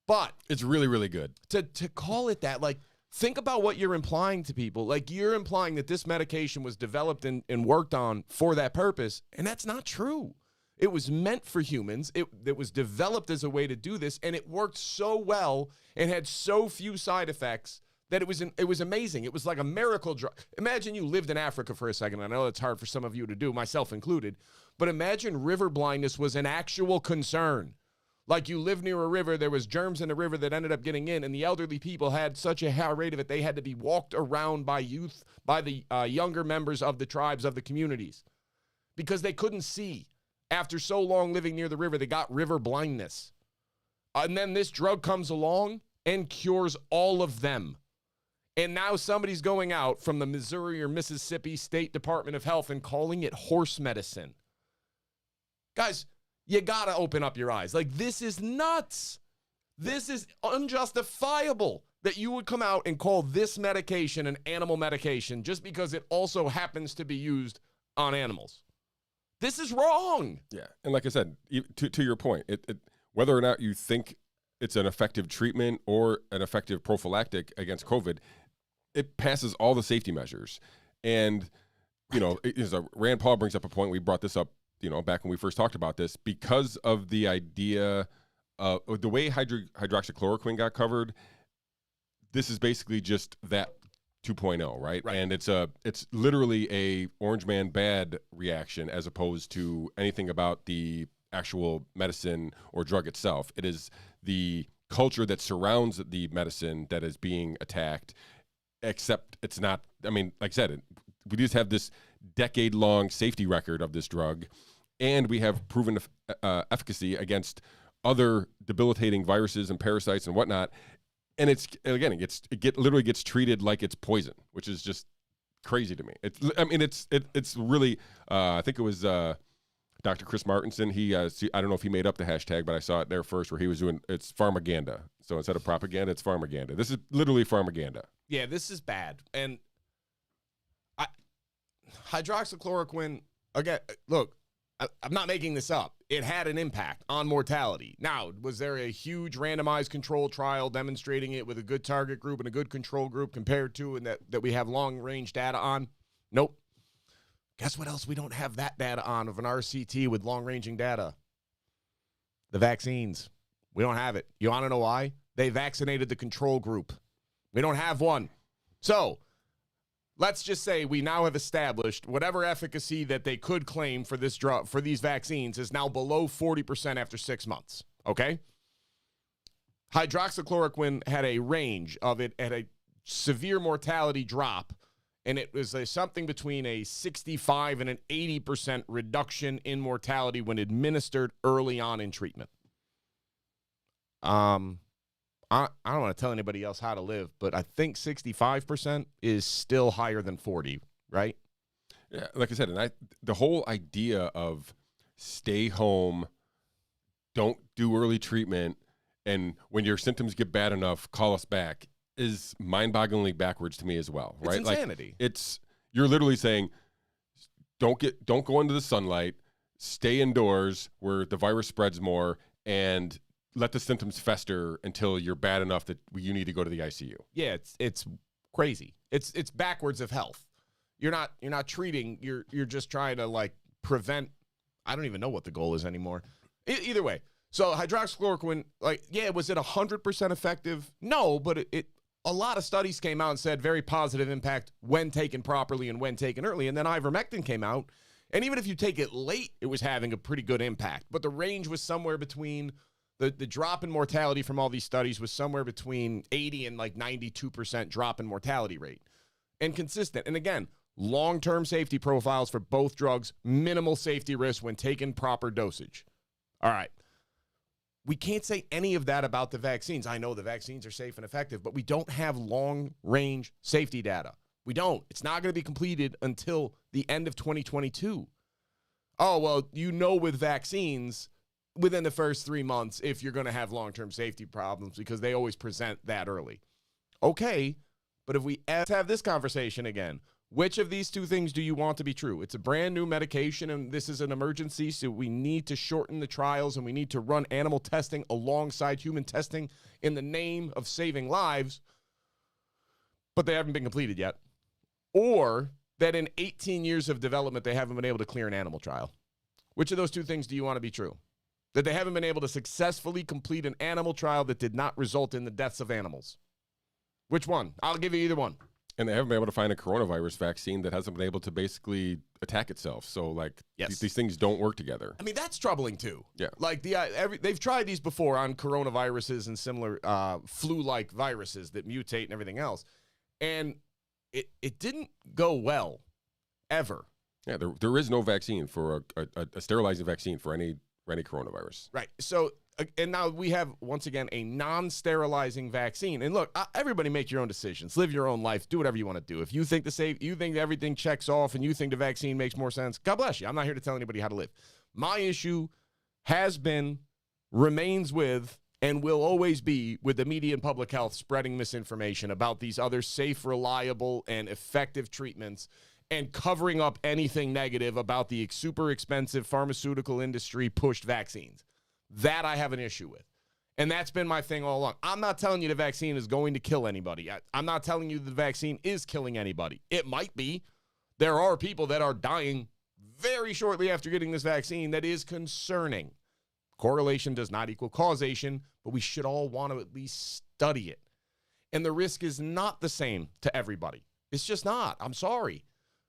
But it's really, really good. To call it that, think about what you're implying to people. You're implying that this medication was developed and worked on for that purpose, and that's not true. It was meant for humans. It was developed as a way to do this, and it worked so well and had so few side effects that it was amazing. It was like a miracle drug. Imagine you lived in Africa for a second. I know it's hard for some of you to do, myself included, but imagine river blindness was an actual concern. Like you live near a river, there was germs in the river that ended up getting in, and the elderly people had such a high rate of it, they had to be walked around by the younger members of the tribes of the communities because they couldn't see. After so long living near the river, they got river blindness. And then this drug comes along and cures all of them. And now somebody's going out from the Missouri or Mississippi State Department of Health and calling it horse medicine. Guys, you got to open up your eyes. Like, this is nuts. This is unjustifiable that you would come out and call this medication an animal medication just because it also happens to be used on animals. This is wrong. Yeah. And like I said, to your point, whether or not you think it's an effective treatment or an effective prophylactic against COVID, it passes all the safety measures. And, Rand Paul brings up a point. We brought this up, back when we first talked about this, because of the idea of the way hydroxychloroquine got covered. This is basically just that 2.0, right? And it's literally a orange man bad reaction as opposed to anything about the actual medicine or drug itself. It is the culture that surrounds the medicine that is being attacked, except it's not. I mean, like I said, we just have this decade-long safety record of this drug, and we have proven efficacy against other debilitating viruses and parasites and whatnot. And it literally gets treated like it's poison, which is just crazy to me. It's really. I think it was Dr. Chris Martinson. I don't know if he made up the hashtag, but I saw it there first where he was doing it's pharmaganda. So instead of propaganda, it's pharmaganda. This is literally pharmaganda. Yeah, this is bad. And hydroxychloroquine, again, look, I'm not making this up. It had an impact on mortality. Now, was there a huge randomized control trial demonstrating it with a good target group and a good control group compared to and that we have long-range data on? Nope. Guess what else we don't have that data on of an RCT with long-ranging data? The vaccines. We don't have it. You want to know why? They vaccinated the control group. We don't have one. So let's just say we now have established whatever efficacy that they could claim for this drug, for these vaccines, is now below 40% after 6 months. Okay? Hydroxychloroquine had a range of it at a severe mortality drop, and it was something between a 65 and an 80% reduction in mortality when administered early on in treatment. I don't want to tell anybody else how to live, but I think 65% is still higher than 40, right? Yeah, like I said, and the whole idea of stay home, don't do early treatment, and when your symptoms get bad enough, call us back is mind-bogglingly backwards to me as well, right? It's insanity. Like, you're literally saying don't go into the sunlight, stay indoors where the virus spreads more, and let the symptoms fester until you're bad enough that you need to go to the ICU. Yeah, it's crazy. It's backwards of health. You're not treating. You're just trying to like prevent. I don't even know what the goal is anymore. Either way, so hydroxychloroquine, was it 100% effective? No, but a lot of studies came out and said very positive impact when taken properly and when taken early. And then ivermectin came out, and even if you take it late, it was having a pretty good impact. But the range was somewhere between. The drop in mortality from all these studies was somewhere between 80 and 92% drop in mortality rate. And consistent. And again, long-term safety profiles for both drugs, minimal safety risk when taken proper dosage. All right. We can't say any of that about the vaccines. I know the vaccines are safe and effective, but we don't have long-range safety data. We don't. It's not going to be completed until the end of 2022. Oh, well, with vaccines within the first 3 months if you're going to have long-term safety problems because they always present that early. Okay, but if we have this conversation again, which of these two things do you want to be true? It's a brand new medication and this is an emergency, so we need to shorten the trials and we need to run animal testing alongside human testing in the name of saving lives, but they haven't been completed yet. Or that in 18 years of development, they haven't been able to clear an animal trial. Which of those two things do you want to be true? That they haven't been able to successfully complete an animal trial that did not result in the deaths of animals. Which one? I'll give you either one. And they haven't been able to find a coronavirus vaccine that hasn't been able to basically attack itself. So, like, these things don't work together. I mean, that's troubling, too. Yeah. Like, they've tried these before on coronaviruses and similar flu-like viruses that mutate and everything else. And it didn't go well, ever. Yeah, there is no vaccine for a sterilizing vaccine for any coronavirus. Right. So, and now we have, once again, a non-sterilizing vaccine. And look, everybody make your own decisions. Live your own life. Do whatever you want to do. If you think you think everything checks off and you think the vaccine makes more sense, God bless you. I'm not here to tell anybody how to live. My issue has been, remains with, and will always be with the media and public health spreading misinformation about these other safe, reliable, and effective treatments and covering up anything negative about the super expensive pharmaceutical industry pushed vaccines. That I have an issue with. And that's been my thing all along. I'm not telling you the vaccine is going to kill anybody. I'm not telling you the vaccine is killing anybody. It might be. There are people that are dying very shortly after getting this vaccine that is concerning. Correlation does not equal causation, but we should all want to at least study it. And the risk is not the same to everybody. It's just not. I'm sorry.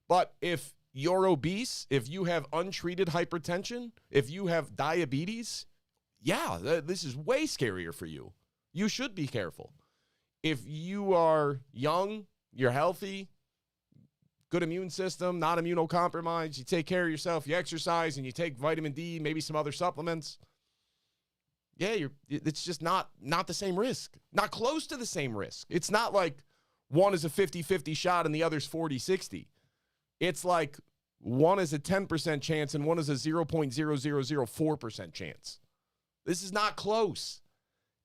But if you're obese, if you have untreated hypertension, if you have diabetes, yeah, this is way scarier for you. You should be careful. If you are young, you're healthy, good immune system, not immunocompromised, you take care of yourself, you exercise, and you take vitamin D, maybe some other supplements, yeah, it's just not the same risk. Not close to the same risk. It's not like one is a 50-50 shot and the other's 40-60. It's like one is a 10% chance and one is a 0.0004% chance. This is not close,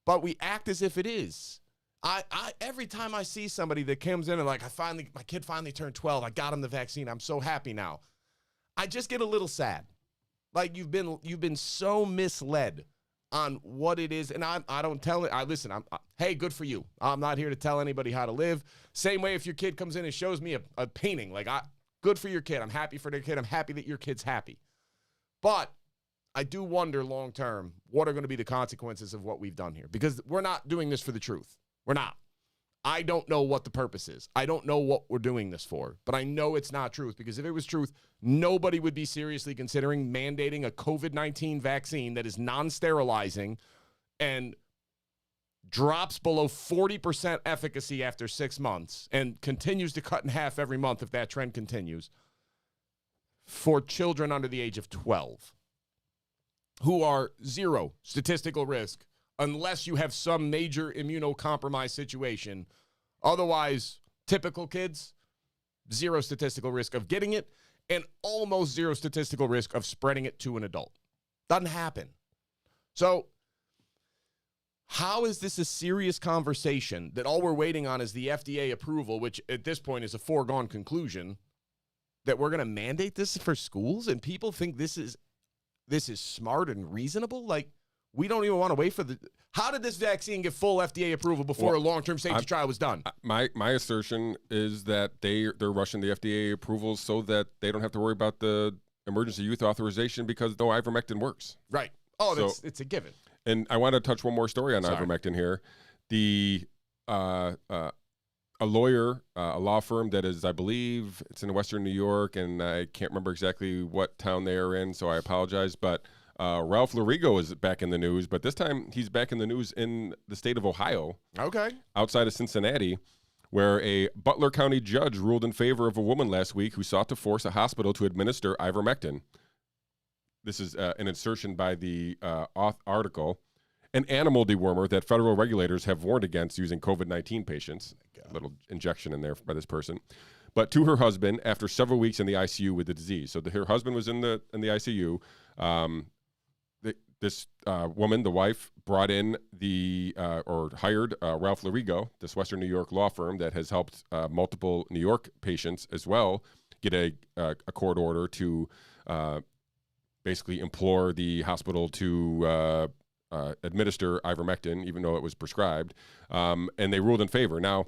but we act as if it is. I every time I see somebody that comes in and like, my kid finally turned 12. I got him the vaccine. I'm so happy now. I just get a little sad. Like you've been so misled on what it is. And I don't tell it. Listen, hey, good for you. I'm not here to tell anybody how to live. Same way if your kid comes in and shows me a painting, like good for your kid. I'm happy for their kid. I'm happy that your kid's happy. But I do wonder long term, what are going to be the consequences of what we've done here? Because we're not doing this for the truth. We're not. I don't know what the purpose is. I don't know what we're doing this for, but I know it's not truth, because if it was truth, nobody would be seriously considering mandating a COVID-19 vaccine that is non-sterilizing and drops below 40% efficacy after 6 months and continues to cut in half every month if that trend continues for children under the age of 12. Who are zero statistical risk unless you have some major immunocompromised situation. Otherwise, typical kids, zero statistical risk of getting it and almost zero statistical risk of spreading it to an adult. Doesn't happen. So how is this a serious conversation that all we're waiting on is the FDA approval, which at this point is a foregone conclusion, that we're going to mandate this for schools and people think this is smart and reasonable? Like, we don't even want to wait for how did this vaccine get full FDA approval before a long-term safety trial was done? My assertion is that they're rushing the FDA approvals so that they don't have to worry about the emergency use authorization because no ivermectin works. Right. Oh, it's a given. And I want to touch one more story on ivermectin here. A lawyer, a law firm that is, I believe, it's in Western New York, and I can't remember exactly what town they are in, so I apologize. But Ralph Larigo is back in the news, but this time he's back in the news in the state of Ohio. Okay. Outside of Cincinnati, where a Butler County judge ruled in favor of a woman last week who sought to force a hospital to administer ivermectin. This is an insertion by the article. An animal dewormer that federal regulators have warned against using COVID-19 patients. A little injection in there by this person. But to her husband after several weeks in the ICU with the disease. So her husband was in the ICU. This woman, the wife, brought in or hired Ralph Larigo, this Western New York law firm that has helped multiple New York patients as well get a court order to basically implore the hospital to administer ivermectin, even though it was prescribed, and they ruled in favor. Now,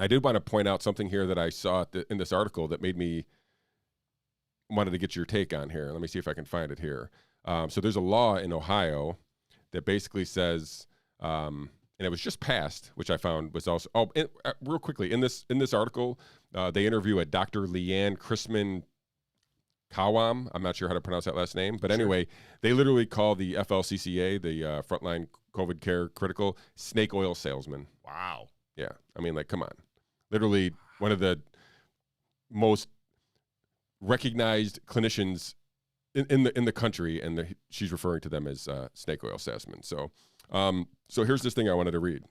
I did want to point out something here that I saw in this article that made me wanted to get your take on here. Let me see if I can find it here. So there's a law in Ohio that basically says and it was just passed, which I found was also real quickly in this article, they interview a Dr. Leanne Chrisman Kawam. I'm not sure how to pronounce that last name, but anyway, they literally call the FLCCA, the Frontline COVID Care Critical, snake oil salesman. Wow. Yeah, I mean, like, come on, literally one of the most recognized clinicians in the country, and she's referring to them as snake oil salesmen. So, so here's this thing I wanted to read.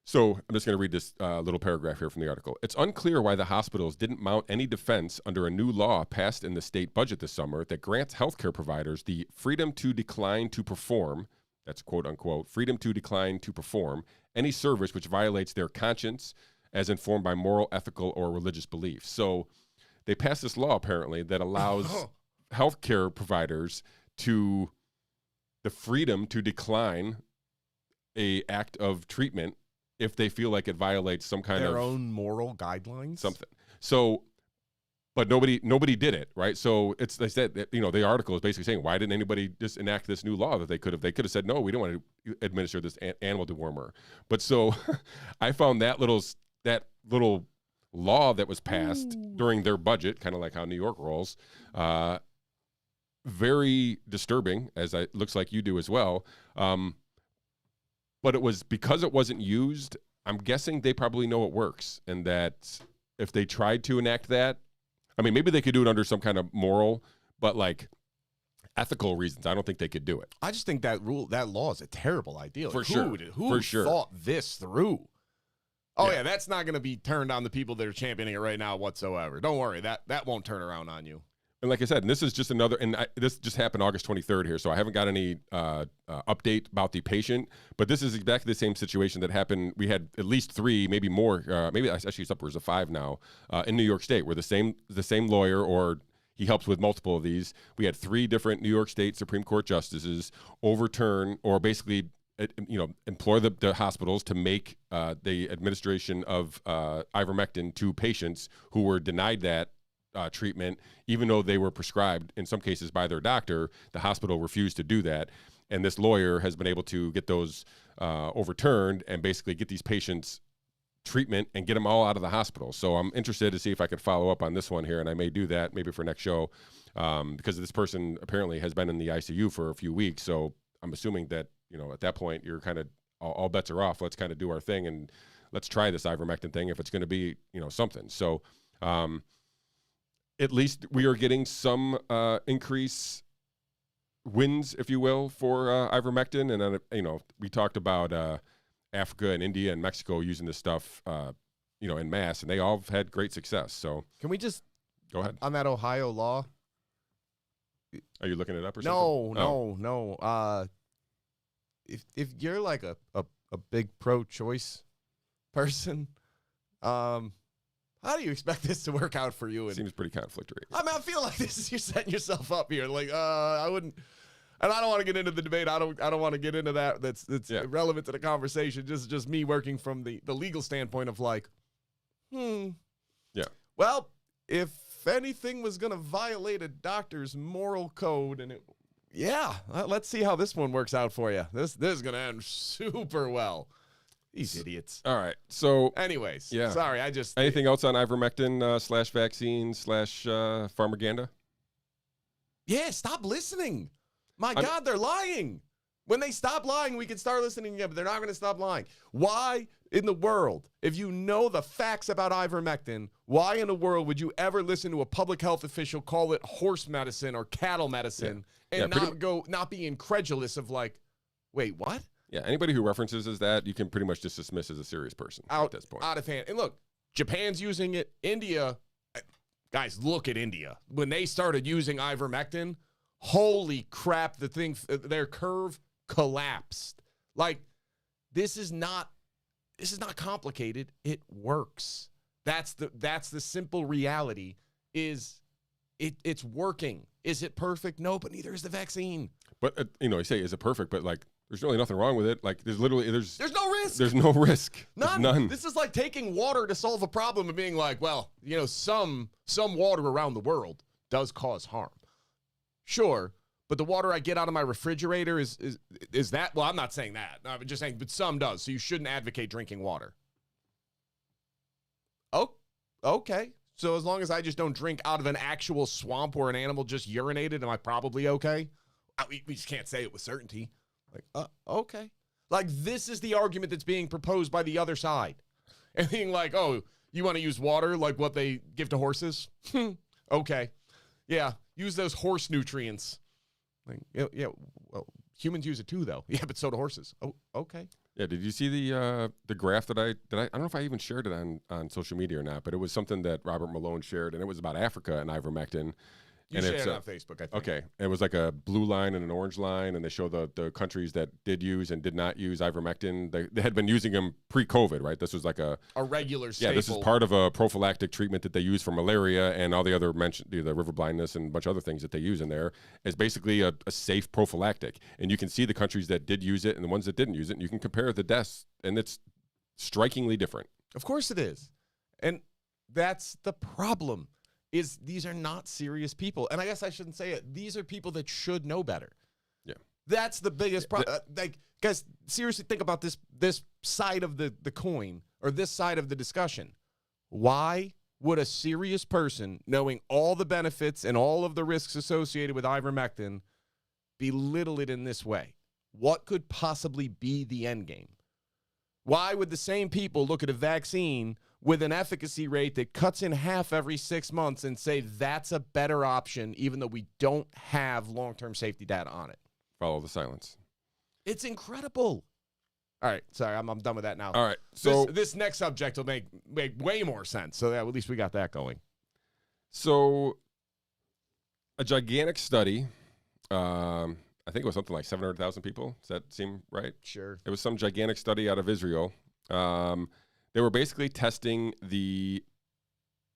So I'm just going to read this little paragraph here from the article. It's unclear why the hospitals didn't mount any defense under a new law passed in the state budget this summer that grants healthcare providers the freedom to decline to perform, that's quote unquote, freedom to decline to perform any service which violates their conscience as informed by moral, ethical, or religious beliefs. So they passed this law apparently that allows healthcare providers the freedom to decline a act of treatment if they feel like it violates some kind of their own moral guidelines, something. So, but nobody did it, right? So it's, they said that, the article is basically saying, why didn't anybody just enact this new law that they could have said, no, we don't want to administer this animal dewormer. But so I found that little law that was passed during their budget, kind of like how New York rolls, very disturbing, as it looks like you do as well. But it was because it wasn't used, I'm guessing they probably know it works, and that if they tried to enact that, I mean, maybe they could do it under some kind of moral, but like ethical reasons, I don't think they could do it. I just think that law is a terrible idea. For sure. Who thought this through? Oh yeah, that's not going to be turned on the people that are championing it right now whatsoever. Don't worry, that won't turn around on you. And like I said, and this is just another, this just happened August 23rd here, so I haven't got any update about the patient, but this is exactly the same situation that happened. We had at least 3, maybe more, maybe actually it's upwards of 5 now, in New York State, where the same lawyer, or he helps with multiple of these. We had 3 different New York State Supreme Court justices overturn, or basically, implore the hospitals to make the administration of ivermectin to patients who were denied that treatment, even though they were prescribed in some cases by their doctor. The hospital refused to do that, and this lawyer has been able to get those overturned and basically get these patients treatment and get them all out of the hospital. So I'm interested to see if I could follow up on this one here, and I may do that maybe for next show, because this person apparently has been in the ICU for a few weeks. So I'm assuming that at that point you're kind of all bets are off. Let's kind of do our thing and let's try this ivermectin thing if it's going to be something. So at least we are getting some increase wins, if you will, for ivermectin. And then, we talked about Africa and India and Mexico using this stuff, en masse, and they all have had great success. So can we just go ahead on that Ohio law? Are you looking it up or something? No. If you're like a big pro-choice person, how do you expect this to work out for you? Seems pretty conflictory. I mean, I feel like you're setting yourself up here. Like, I wouldn't, and I don't want to get into the debate. I don't want to get into that. That's irrelevant to the conversation. Just me working from the legal standpoint of like, yeah. Well, if anything was going to violate a doctor's moral code, and let's see how this one works out for you. This is going to end super well. These idiots. All right. So, anyways, yeah. Sorry, anything else on ivermectin / vaccine / pharmaganda? Yeah, stop listening. My God, they're lying. When they stop lying, we can start listening again, but they're not going to stop lying. Why in the world, if you know the facts about ivermectin, why in the world would you ever listen to a public health official call it horse medicine or cattle medicine and not be incredulous of like, wait, what? Yeah, anybody who references as that, you can pretty much just dismiss as a serious person at this point. Out of hand. And look, Japan's using it. India, guys, look at India. When they started using ivermectin, holy crap, their curve collapsed. Like, this is not complicated. It works. That's the simple reality. It's working. Is it perfect? No, but neither is the vaccine. But you say, is it perfect? But like, there's really nothing wrong with it. Like, there's no risk. There's no risk. None. This is like taking water to solve a problem and being like, well, some water around the world does cause harm. Sure, but the water I get out of my refrigerator is that? Well, I'm not saying that. No, I'm just saying, but some does. So you shouldn't advocate drinking water. Oh, okay. So as long as I just don't drink out of an actual swamp where an animal just urinated, am I probably okay? We just can't say it with certainty. Like, okay. Like, this is the argument that's being proposed by the other side. And being like, oh, you want to use water like what they give to horses? Okay. Yeah, use those horse nutrients. Like, yeah, well, humans use it too, though. Yeah, but so do horses. Oh, okay. Yeah, did you see the graph that I don't know if I even shared it on social media or not, but it was something that Robert Malone shared, and it was about Africa and ivermectin. You shared it on Facebook, I think. Okay. It was like a blue line and an orange line, and they show the countries that did use and did not use ivermectin. They had been using them pre-COVID, right? This was like a regular staple. Yeah, this is part of a prophylactic treatment that they use for malaria and all the other mentioned, the river blindness and a bunch of other things that they use in there. It's basically a safe prophylactic. And you can see the countries that did use it and the ones that didn't use it, and you can compare the deaths, and it's strikingly different. Of course it is. And that's the problem. Is these are not serious people. And I guess I shouldn't say it. These are people that should know better. Yeah. That's the biggest problem. Like, guys, seriously think about this side of the coin, or this side of the discussion. Why would a serious person, knowing all the benefits and all of the risks associated with ivermectin, belittle it in this way? What could possibly be the end game? Why would the same people look at a vaccine with an efficacy rate that cuts in half every 6 months and say that's a better option, even though we don't have long-term safety data on it? Follow the silence. It's incredible. All right, sorry, I'm done with that now. All right, so this next subject will make way more sense. So at least we got that going. So a gigantic study, I think it was something like 700,000 people. Does that seem right? Sure. It was some gigantic study out of Israel. They were basically testing the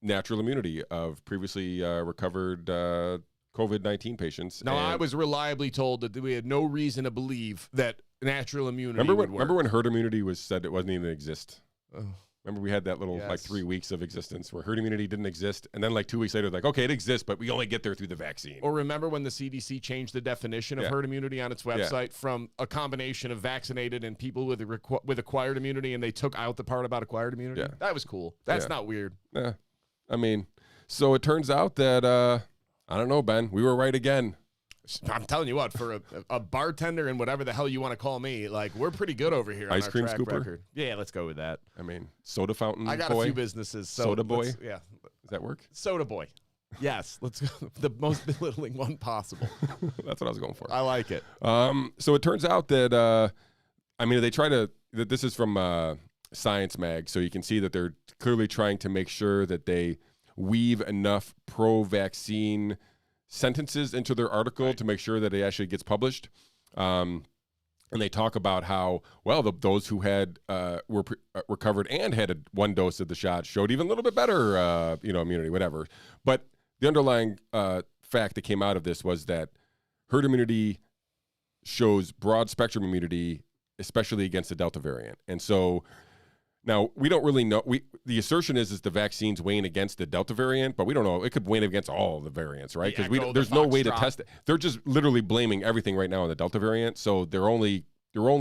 natural immunity of previously recovered COVID-19 patients. Now, I was reliably told that we had no reason to believe that natural immunity would work. Remember when herd immunity was said it wasn't even exist? Oh. Remember we had that little like 3 weeks of existence where herd immunity didn't exist, and then like 2 weeks later, like, okay, it exists, but we only get there through the vaccine. Or remember when the CDC changed the definition of herd immunity on its website from a combination of vaccinated and people with acquired immunity, and they took out the part about acquired immunity? Yeah. That was cool. That's not weird. Yeah. I mean, so it turns out that, I don't know, Ben, we were right again. I'm telling you what, for a bartender and whatever the hell you want to call me, like, we're pretty good over here. Ice on our cream track scooper? record. Yeah, let's go with that. I mean, soda fountain I got boy? a few businesses. So soda boy? Yeah. Does that work? Soda boy. Yes, let's go. The most belittling one possible. That's what I was going for. I like it. So it turns out that, I mean, they try to, this is from Science Mag, so you can see that they're clearly trying to make sure that they weave enough pro-vaccine sentences into their article to make sure that it actually gets published. And they talk about how, well, those who had were recovered and had one dose of the shot showed even a little bit better, immunity, whatever. But the underlying fact that came out of this was that herd immunity shows broad spectrum immunity, especially against the Delta variant. And so now we don't really know. The assertion is the vaccine's weighing against the Delta variant, but we don't know. It could weigh against all the variants, right? Because there's no way to test it. They're just literally blaming everything right now on the Delta variant. So they're only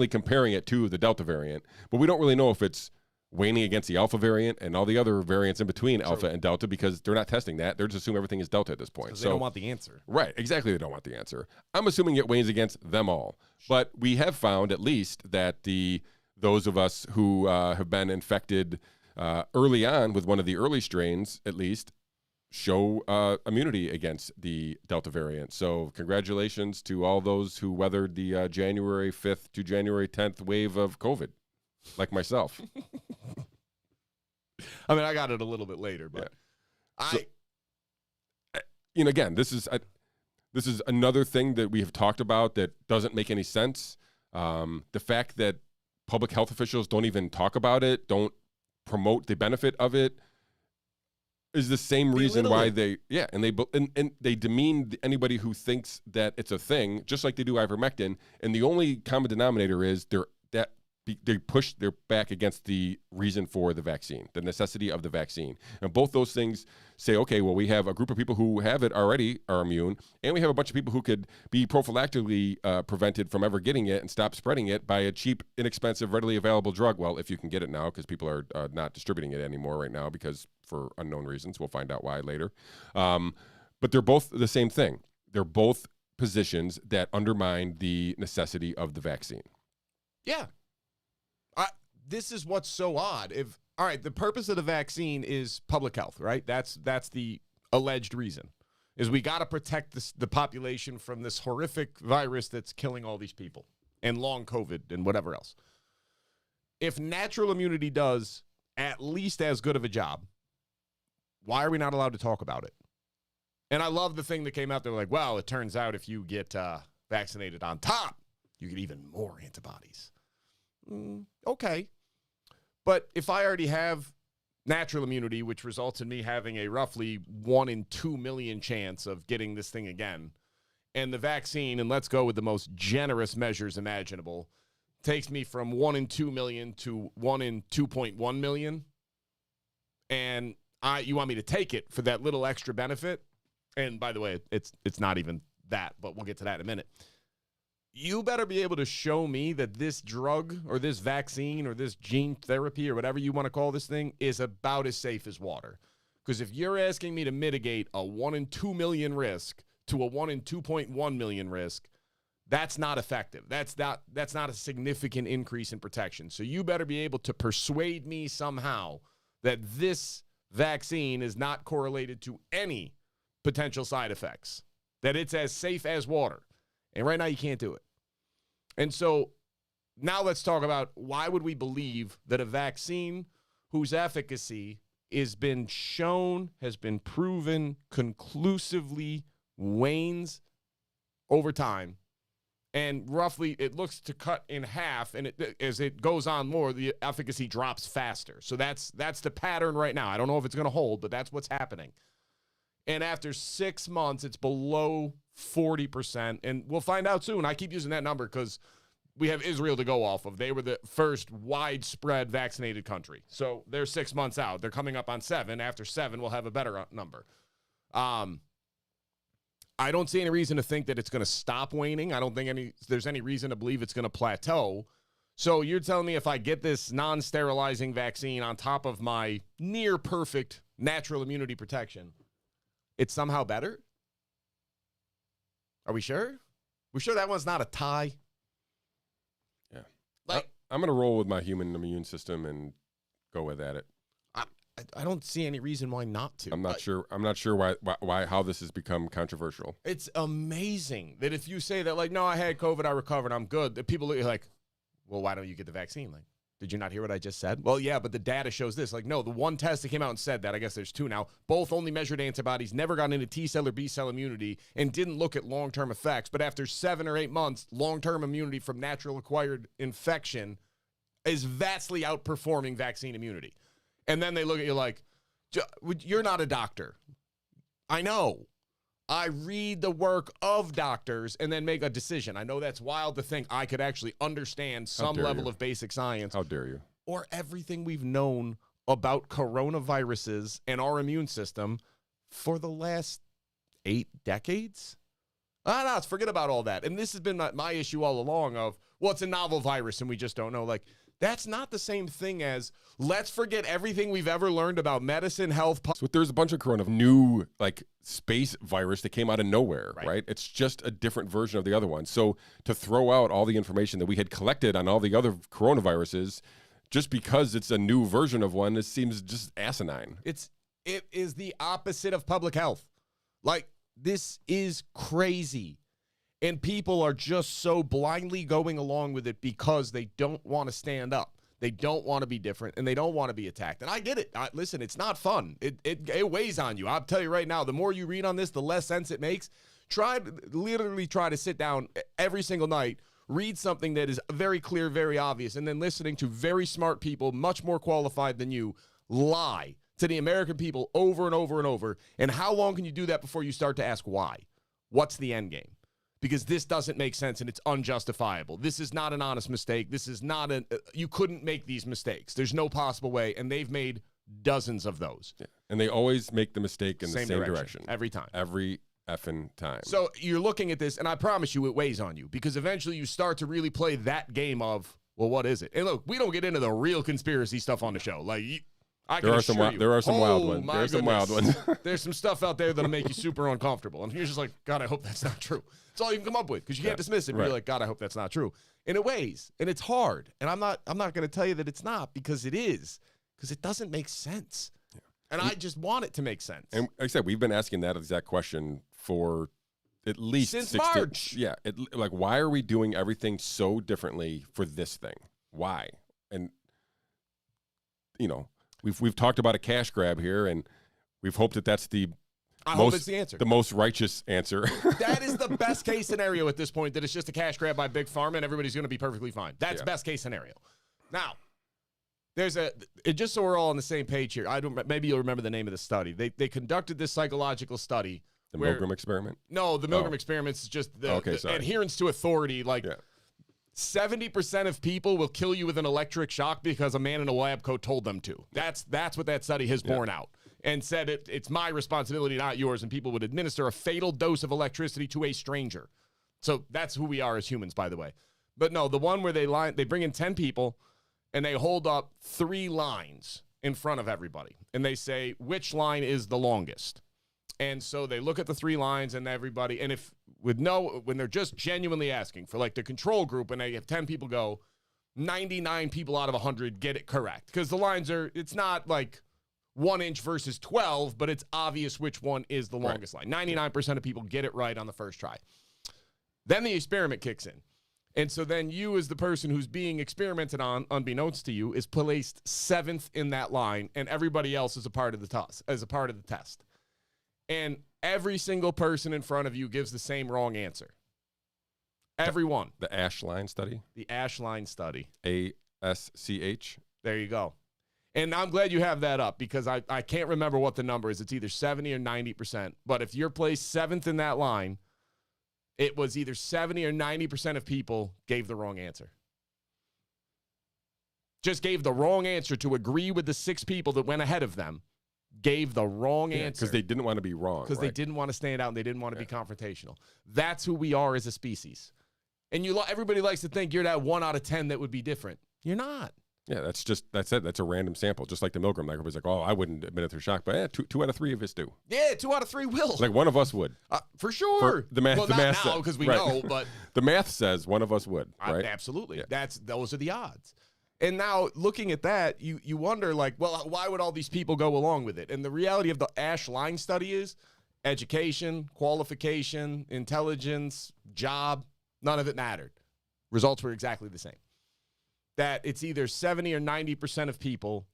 comparing it to the Delta variant, but we don't really know if it's weighing against the Alpha variant and all the other variants in between Alpha and Delta, because they're not testing that. They're just assuming everything is Delta at this point. So they don't want the answer. Right, exactly. They don't want the answer. I'm assuming it weighs against them all. But we have found at least that those of us who have been infected early on with one of the early strains, at least, show immunity against the Delta variant. So congratulations to all those who weathered the January 5th to January 10th wave of COVID, like myself. I mean, I got it a little bit later, but again, this is another thing that we have talked about that doesn't make any sense. The fact that public health officials don't even talk about it, don't promote the benefit of it, is the same reason why they demean anybody who thinks that it's a thing, just like they do ivermectin. And the only common denominator is that they push their back against the reason for the vaccine, the necessity of the vaccine. And both those things say, okay, well, we have a group of people who have it already, are immune, and we have a bunch of people who could be prophylactically prevented from ever getting it and stop spreading it by a cheap, inexpensive, readily available drug. Well, if you can get it now, because people are not distributing it anymore right now because for unknown reasons. We'll find out why later. But they're both the same thing. They're both positions that undermine the necessity of the vaccine. Yeah. This is what's so odd. All right, the purpose of the vaccine is public health, right? That's the alleged reason, is we got to protect the population from this horrific virus that's killing all these people and long COVID and whatever else. If natural immunity does at least as good of a job, why are we not allowed to talk about it? And I love the thing that came out. They're like, well, it turns out if you get vaccinated on top, you get even more antibodies. Okay. But if I already have natural immunity, which results in me having a roughly 1 in 2 million chance of getting this thing again, and the vaccine, and let's go with the most generous measures imaginable, takes me from 1 in 2 million to 1 in 2.1 million, and you want me to take it for that little extra benefit, and by the way, it's not even that, but we'll get to that in a minute. You better be able to show me that this drug or this vaccine or this gene therapy or whatever you want to call this thing is about as safe as water. Because if you're asking me to mitigate a 1 in 2 million risk to a 1 in 2.1 million risk, that's not effective. That's not a significant increase in protection. So you better be able to persuade me somehow that this vaccine is not correlated to any potential side effects, that it's as safe as water. And right now you can't do it. And so now let's talk about why would we believe that a vaccine whose efficacy has been shown, has been proven conclusively wanes over time. And roughly it looks to cut in half, and as it goes on more, the efficacy drops faster. So that's the pattern right now. I don't know if it's going to hold, but that's what's happening. And after 6 months, it's below 40%. And we'll find out soon. I keep using that number because we have Israel to go off of. They were the first widespread vaccinated country. So they're 6 months out. They're coming up on 7. After 7, we'll have a better number. I don't see any reason to think that it's going to stop waning. I don't think there's any reason to believe it's going to plateau. So you're telling me if I get this non-sterilizing vaccine on top of my near perfect natural immunity protection, it's somehow better? Are we sure? We sure that one's not a tie? Yeah. I'm going to roll with my human immune system and go with at it. I don't see any reason why not to. I'm not sure why how this has become controversial. It's amazing that if you say that, like, no, I had COVID, I recovered, I'm good, that people are like, well, why don't you get the vaccine? Like, did you not hear what I just said? Well, yeah, but the data shows this. Like, no, the one test that came out and said that, I guess there's 2 now, both only measured antibodies, never got into T-cell or B-cell immunity, and didn't look at long-term effects. But after 7 or 8 months, long-term immunity from natural acquired infection is vastly outperforming vaccine immunity. And then they look at you like, you're not a doctor. I know. I read the work of doctors and then make a decision. I know that's wild to think I could actually understand some level of basic science. How dare you? Or everything we've known about coronaviruses and our immune system for the last 8 decades. No, forget about all that. And this has been my issue all along of, well, it's a novel virus and we just don't know. Like, that's not the same thing as let's forget everything we've ever learned about medicine, health. So there's a bunch of new space virus that came out of nowhere, right? It's just a different version of the other one. So to throw out all the information that we had collected on all the other coronaviruses just because it's a new version of one, it seems just asinine. It is the opposite of public health. Like, this is crazy. And people are just so blindly going along with it because they don't want to stand up. They don't want to be different, and they don't want to be attacked. And I get it. Listen, it's not fun. It weighs on you. I'll tell you right now, the more you read on this, the less sense it makes. Literally try to sit down every single night, read something that is very clear, very obvious, and then listening to very smart people, much more qualified than you, lie to the American people over and over and over. And how long can you do that before you start to ask why? What's the end game? because this doesn't make sense and it's unjustifiable. This is not an honest mistake. This is not you couldn't make these mistakes. There's no possible way, and they've made dozens of those. Yeah. And they always make the mistake in the same direction. Every time. Every effing time. So you're looking at this, and I promise you it weighs on you, because eventually you start to really play that game of, well, what is it? And look, we don't get into the real conspiracy stuff on the show. Like, there are some wild ones. There are some wild ones. There's some stuff out there that'll make you super uncomfortable. And you're just like, God, I hope that's not true. That's all you can come up with, because you can't dismiss it. But you're like, God, I hope that's not true. And it weighs, and it's hard. And I'm not going to tell you that it's not, because it is, because it doesn't make sense. Yeah. And I just want it to make sense. And like I said, we've been asking that exact question for at least since March. Like, why are we doing everything so differently for this thing? Why? And we've talked about a cash grab here, and we've hoped that that's the hope it's the answer. The most righteous answer. That is the best case scenario at this point, that it's just a cash grab by Big Pharma and everybody's going to be perfectly fine. That's best case scenario. Now, just so we're all on the same page here, maybe you'll remember the name of the study. They conducted this psychological study. The Milgram experiment? No, the Milgram experiment is just the adherence to authority. Like, 70% of people will kill you with an electric shock because a man in a lab coat told them to. That's what that study has borne out, and said it's my responsibility, not yours, and people would administer a fatal dose of electricity to a stranger. So that's who we are as humans, by the way. But no, the one where they bring in 10 people, and they hold up 3 lines in front of everybody, and they say, which line is the longest? And so they look at the 3 lines and everybody, and when they're just genuinely asking for, like, the control group, and they have 10 people go, 99 people out of 100 get it correct. Because the lines it's not like 1 inch versus 12, but it's obvious which one is the longest line. 99% of people get it right on the first try. Then the experiment kicks in. And so then you, as the person who's being experimented on, unbeknownst to you, is placed 7th in that line, and everybody else is a part of the test. And every single person in front of you gives the same wrong answer. Everyone. The Ash line study? The Ash line study. ASCH? There you go. And I'm glad you have that up, because I can't remember what the number is. It's either 70 or 90%. But if you're placed 7th in that line, it was either 70 or 90% of people gave the wrong answer. Just gave the wrong answer to agree with the 6 people that went ahead of them. Gave the wrong answer. Because they didn't want to be wrong. Because they didn't want to stand out, and they didn't want to be confrontational. That's who we are as a species. And everybody likes to think you're that 1 out of 10 that would be different. You're not. Yeah, that's it. That's a random sample, just like the Milgram. Like, everybody's like, oh, I wouldn't admit it through shock, but 2 out of 3 of us do. Yeah, 2 out of 3 will. Like, one of us would. For sure. The math. Well, the not math now, because we know, but the math says one of us would. Right? Absolutely. Yeah. Those are the odds. And now, looking at that, you wonder, like, well, why would all these people go along with it? And the reality of the Ash line study is education, qualification, intelligence, job, none of it mattered. Results were exactly the same. That it's either 70 or 90% of people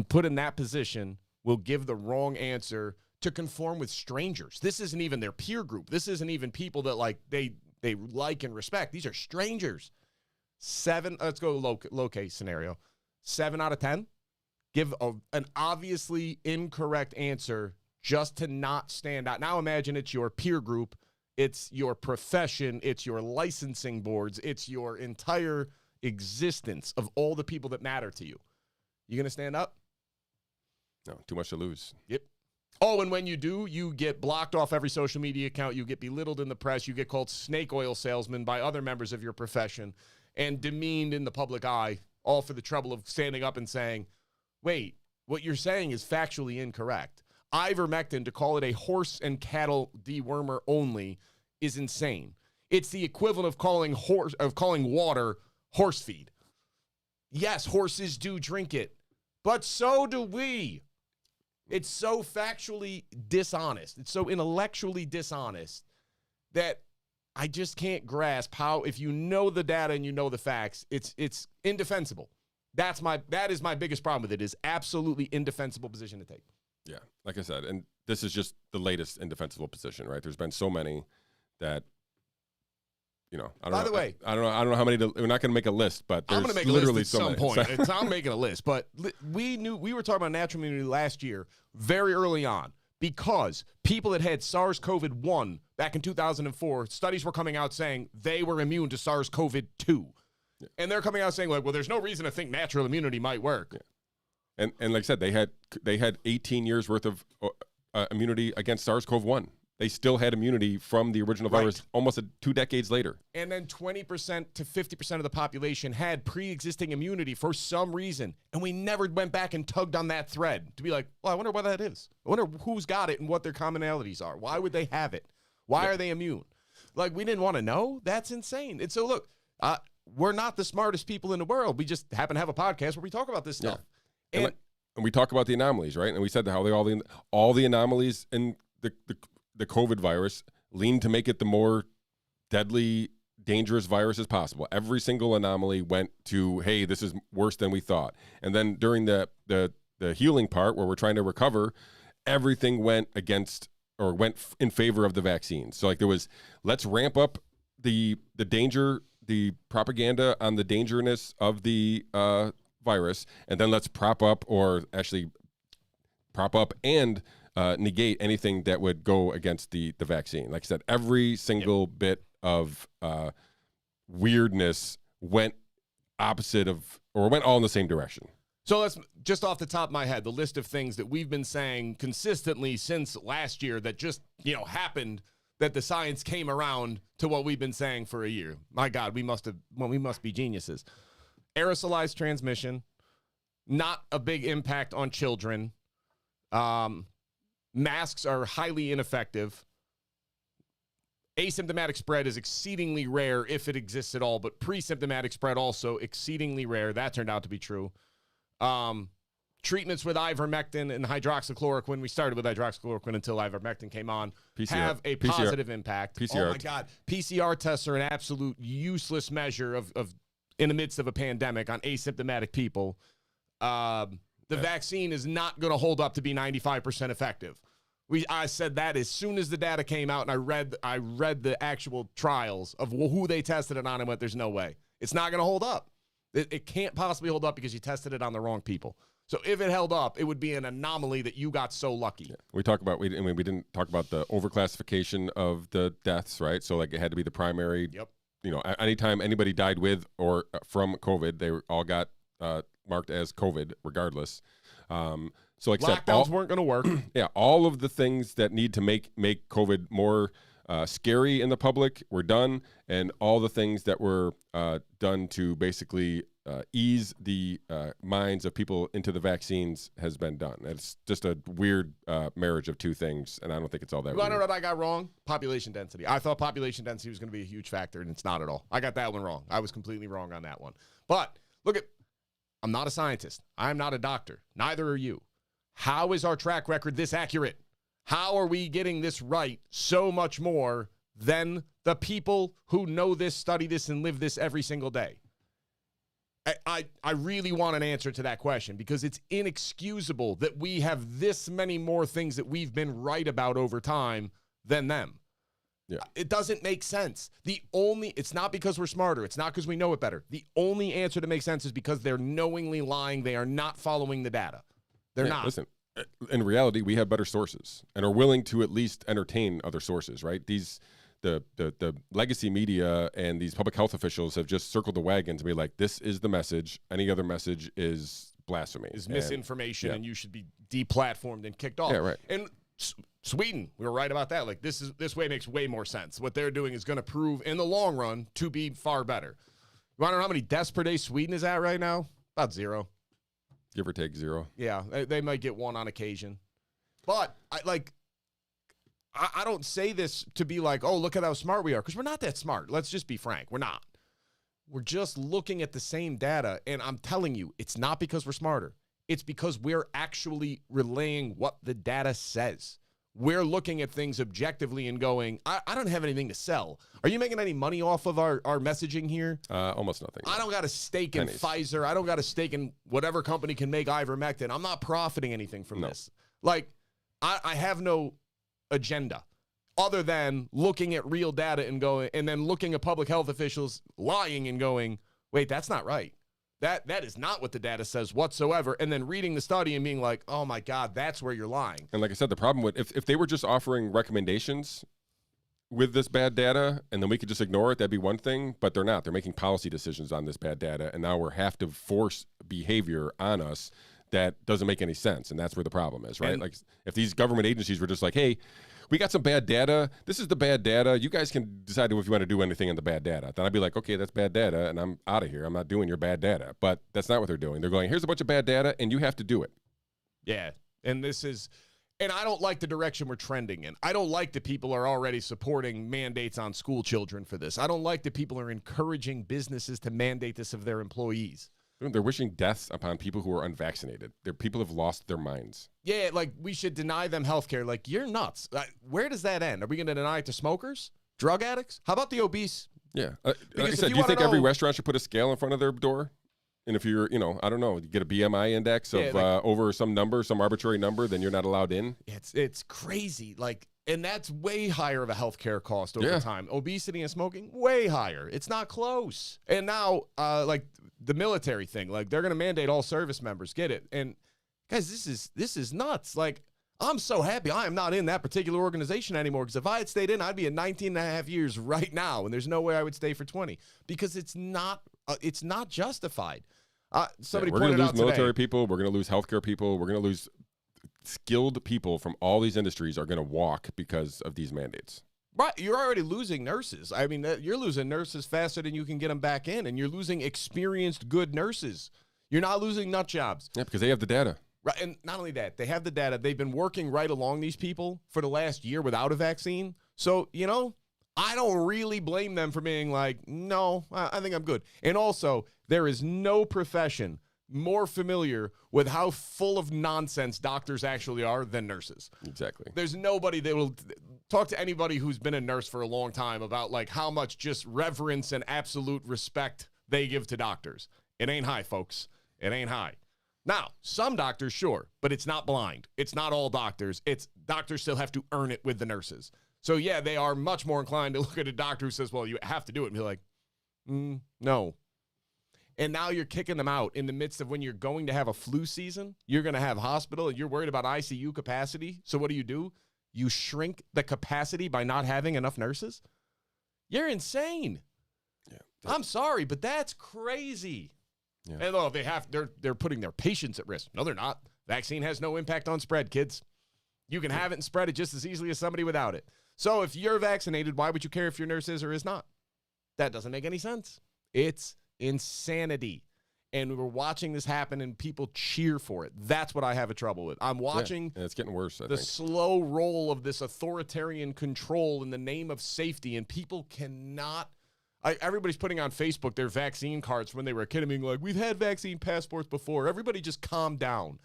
put in that position will give the wrong answer to conform with strangers. This isn't even their peer group. This isn't even people that, like, they like and respect. These are strangers. 7, let's go low case scenario. 7 out of 10 give an obviously incorrect answer just to not stand out. Now imagine it's your peer group, it's your profession, it's your licensing boards, it's your entire existence of all the people that matter to you. You gonna stand up? No, too much to lose. Yep. Oh, and when you do, you get blocked off every social media account, you get belittled in the press, you get called snake oil salesman by other members of your profession, and demeaned in the public eye, all for the trouble of standing up and saying, wait, what you're saying is factually incorrect. Ivermectin, to call it a horse and cattle dewormer only, is insane. It's the equivalent of calling water horse feed. Yes, horses do drink it, but so do we. It's so factually dishonest. It's so intellectually dishonest that I just can't grasp how, if you know the data and you know the facts, it's indefensible. That is my biggest problem with it, is absolutely indefensible position to take. Yeah, like I said, and this is just the latest indefensible position, right? There's been so many that, I don't know how many. We're not going to make a list, but there's I'm going to make literally a list at some point. I'm making a list, but we were talking about natural immunity last year, very early on. because people that had SARS-CoV-1 back in 2004, studies were coming out saying they were immune to SARS-CoV-2. Yeah. And they're coming out saying, like, well, there's no reason to think natural immunity might work. Yeah. And like I said, they had 18 years worth of immunity against SARS-CoV-1. They still had immunity from the original virus almost 2 decades later. And then 20% to 50% of the population had pre-existing immunity for some reason. And we never went back and tugged on that thread to be like, well, I wonder why that is. I wonder who's got it and what their commonalities are. Why would they have it? Why are they immune? Like, we didn't want to know? That's insane. And so, look, we're not the smartest people in the world. We just happen to have a podcast where we talk about this stuff. Yeah. And we talk about the anomalies, right? And we said how all the anomalies in the COVID virus lean to make it the more deadly, dangerous virus as possible. Every single anomaly went to, hey, this is worse than we thought. And then during the healing part where we're trying to recover, everything went against or went in favor of the vaccine. So like there was, let's ramp up the danger, the propaganda on the dangerousness of the virus, and then let's prop up and negate anything that would go against the vaccine. Like I said, every single bit of weirdness went opposite of, or went all in the same direction. So let's, just off the top of my head, the list of things that we've been saying consistently since last year that just, happened, that the science came around to what we've been saying for a year. My God, we must be geniuses. Aerosolized transmission, not a big impact on children. Masks are highly ineffective. Asymptomatic spread is exceedingly rare if it exists at all, but pre-symptomatic spread also exceedingly rare. That turned out to be true. Treatments with ivermectin and hydroxychloroquine, we started with hydroxychloroquine until ivermectin came on, have a positive impact. PCR. Oh, my God. PCR tests are an absolute useless measure of in the midst of a pandemic on asymptomatic people. The vaccine is not going to hold up to be 95% effective. I said that as soon as the data came out, and I read the actual trials of who they tested it on and went, there's no way. It's not going to hold up. It can't possibly hold up because you tested it on the wrong people. So if it held up, it would be an anomaly that you got so lucky. Yeah. We didn't talk about the overclassification of the deaths, right? So like it had to be the primary. Yep. Anytime anybody died with or from COVID, they all got marked as COVID regardless. So like lockdowns weren't going to work. Yeah, all of the things that need to make COVID more scary in the public were done, and all the things that were done to basically ease the minds of people into the vaccines has been done. It's just a weird marriage of two things, and I don't think it's all that weird. You want to know what I got wrong? Population density. I thought population density was going to be a huge factor, and it's not at all. I got that one wrong. I was completely wrong on that one. But I'm not a scientist. I'm not a doctor. Neither are you. How is our track record this accurate? How are we getting this right so much more than the people who know this, study this, and live this every single day? I really want an answer to that question, because it's inexcusable that we have this many more things that we've been right about over time than them. Yeah. It doesn't make sense. It's not because we're smarter. It's not because we know it better. The only answer that makes sense is because they're knowingly lying. They are not following the data. They're not. Listen, in reality, we have better sources and are willing to at least entertain other sources, right? The legacy media and these public health officials have just circled the wagon to be like, this is the message. Any other message is blasphemy. Is misinformation, and you should be deplatformed and kicked off. Yeah, right. And Sweden, we were right about that. Like, this way makes way more sense. What they're doing is going to prove in the long run to be far better. You want to know how many deaths per day Sweden is at right now? About 0. Give or take 0. Yeah, they might get 1 on occasion. But I don't say this to be like, oh, look at how smart we are, because we're not that smart. Let's just be frank. We're not. We're just looking at the same data, and I'm telling you, it's not because we're smarter. It's because we're actually relaying what the data says. We're looking at things objectively and going, I don't have anything to sell. Are you making any money off of our messaging here? Almost nothing. I don't got a stake in Pfizer. I don't got a stake in whatever company can make ivermectin. I'm not profiting anything from this. Like, I have no agenda other than looking at real data and going, and then looking at public health officials lying and going, wait, that's not right. That is not what the data says whatsoever. And then reading the study and being like, oh my God, that's where you're lying. And like I said, the problem with if they were just offering recommendations with this bad data and then we could just ignore it, that'd be one thing, but they're not. They're making policy decisions on this bad data, and now we have to force behavior on us that doesn't make any sense, and that's where the problem is, right? Like if these government agencies were just like, hey, we got some bad data. This is the bad data. You guys can decide if you want to do anything in the bad data. Then I'd be like, okay, that's bad data, and I'm out of here. I'm not doing your bad data. But that's not what they're doing. They're going, here's a bunch of bad data, and you have to do it. Yeah, and and I don't like the direction we're trending in. I don't like that people are already supporting mandates on school children for this. I don't like that people are encouraging businesses to mandate this of their employees. They're wishing deaths upon people who are unvaccinated. People have lost their minds. Yeah, like we should deny them health care. Like, you're nuts. Where does that end? Are we going to deny it to smokers? Drug addicts? How about the obese? Yeah. Like I said, do you think every restaurant should put a scale in front of their door? And if you're, I don't know, you get a BMI index of over some number, some arbitrary number, then you're not allowed in? It's crazy. And that's way higher of a healthcare cost over time. Obesity and smoking, way higher. It's not close. And now, the military thing, they're going to mandate all service members get it. And guys, this is nuts. I'm so happy I am not in that particular organization anymore, because if I had stayed in, I'd be at 19 and a half years right now, and there's no way I would stay for 20, because it's not justified. Somebody we're pointed gonna out lose military today, people. We're going to lose healthcare people. We're going to lose skilled people from all these industries are going to walk because of these mandates. Right, you're already losing nurses. I mean, you're losing nurses faster than you can get them back in, and you're losing experienced, good nurses. You're not losing nut jobs. Yeah, because they have the data. Right, and not only that, they have the data. They've been working right along these people for the last year without a vaccine. So, I don't really blame them for being like, no, I think I'm good. And also, there is no profession more familiar with how full of nonsense doctors actually are than nurses. Exactly. There's nobody that will talk to anybody who's been a nurse for a long time about how much just reverence and absolute respect they give to doctors. It ain't high, folks. It ain't high. Now, some doctors, sure, but it's not blind. It's not all doctors. Doctors still have to earn it with the nurses. So yeah, they are much more inclined to look at a doctor who says, well, you have to do it, and be like, no. And now you're kicking them out in the midst of when you're going to have a flu season, you're going to have hospital, and you're worried about ICU capacity. So what do? You shrink the capacity by not having enough nurses? You're insane. Yeah, I'm sorry, but that's crazy. Yeah. And they're putting their patients at risk. No, they're not. Vaccine has no impact on spread, kids. You can have it and spread it just as easily as somebody without it. So if you're vaccinated, why would you care if your nurse is or is not? That doesn't make any sense. It's insanity. And we're watching this happen, and people cheer for it. That's what I have a trouble with. I'm watching and it's getting worse, I the think. slow roll of this authoritarian control in the name of safety, and people cannot. Everybody's putting on Facebook their vaccine cards when they were a kid and being like, we've had vaccine passports before. Everybody just calm down.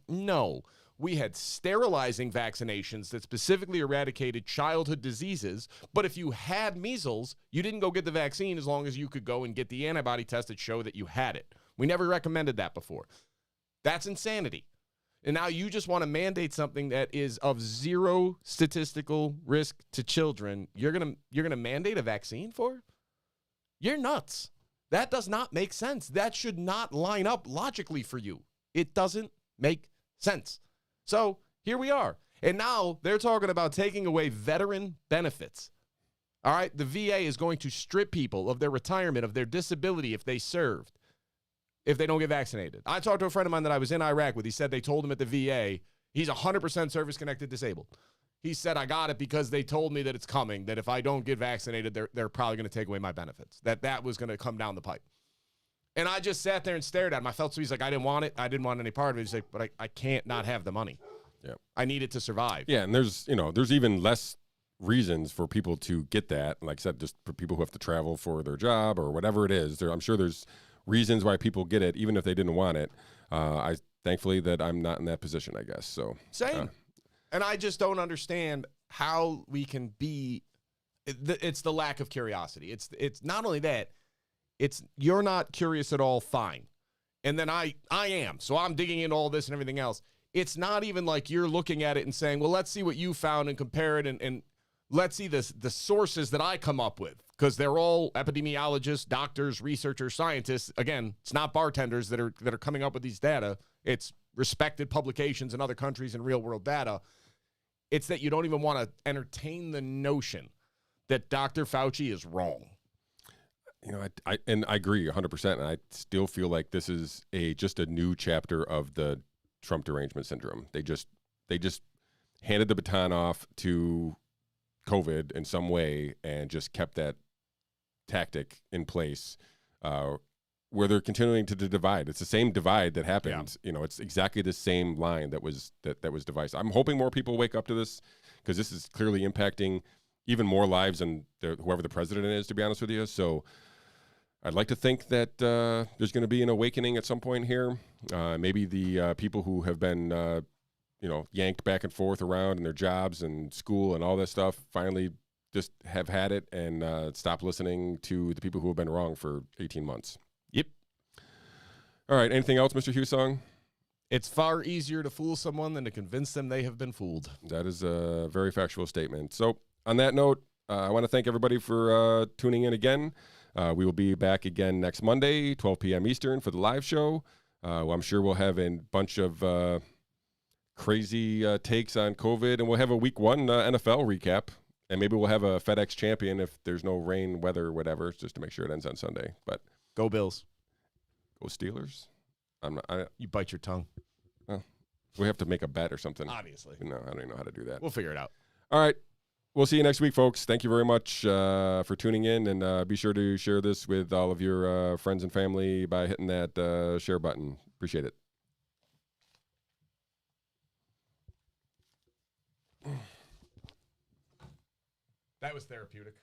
No. We had sterilizing vaccinations that specifically eradicated childhood diseases, but if you had measles, you didn't go get the vaccine as long as you could go and get the antibody test that show that you had it. We never recommended that before. That's insanity. And now you just want to mandate something that is of zero statistical risk to children. You're gonna mandate a vaccine for? You're nuts. That does not make sense. That should not line up logically for you. It doesn't make sense. So here we are. And now they're talking about taking away veteran benefits. All right, the VA is going to strip people of their retirement, of their disability if they served, if they don't get vaccinated. I talked to a friend of mine that I was in Iraq with. He said they told him at the VA, he's 100% service-connected disabled. He said, I got it because they told me that it's coming, that if I don't get vaccinated, they're probably going to take away my benefits, that was going to come down the pipe. And I just sat there and stared at him. I felt so he's like, I didn't want it. I didn't want any part of it. He's like, but I can't not have the money. Yeah, I need it to survive. Yeah, and there's even less reasons for people to get that. Like I said, just for people who have to travel for their job or whatever it is. I'm sure there's reasons why people get it, even if they didn't want it. Thankfully that I'm not in that position, I guess. So same. And I just don't understand how we can be. It's the lack of curiosity. It's not only that. It's you're not curious at all, fine. And then I am. So I'm digging into all this and everything else. It's not even like you're looking at it and saying, well, let's see what you found and compare it and let's see the sources that I come up with, because they're all epidemiologists, doctors, researchers, scientists. Again, it's not bartenders that are coming up with these data. It's respected publications in other countries and real world data. It's that you don't even want to entertain the notion that Dr. Fauci is wrong. You know, I agree 100%, and I still feel like this is just a new chapter of the Trump derangement syndrome. They just handed the baton off to COVID in some way and just kept that tactic in place, where they're continuing to divide. It's the same divide that happened. Yeah. You know, it's exactly the same line that was divisive. I'm hoping more people wake up to this, because this is clearly impacting even more lives than whoever the president is, to be honest with you. So I'd like to think that there's going to be an awakening at some point here. Maybe the people who have been, yanked back and forth around in their jobs and school and all that stuff finally just have had it and stop listening to the people who have been wrong for 18 months. Yep. All right. Anything else, Mr. Hussong? It's far easier to fool someone than to convince them they have been fooled. That is a very factual statement. So on that note, I want to thank everybody for tuning in again. We will be back again next Monday, 12 p.m. Eastern, for the live show. I'm sure we'll have a bunch of crazy takes on COVID, and we'll have a week 1 NFL recap, and maybe we'll have a FedEx champion if there's no rain, weather, whatever, just to make sure it ends on Sunday. But go Bills. Go Steelers. You bite your tongue. We have to make a bet or something. Obviously. No, I don't even know how to do that. We'll figure it out. All right. We'll see you next week, folks. Thank you very much for tuning in, and be sure to share this with all of your friends and family by hitting that share button. Appreciate it. That was therapeutic.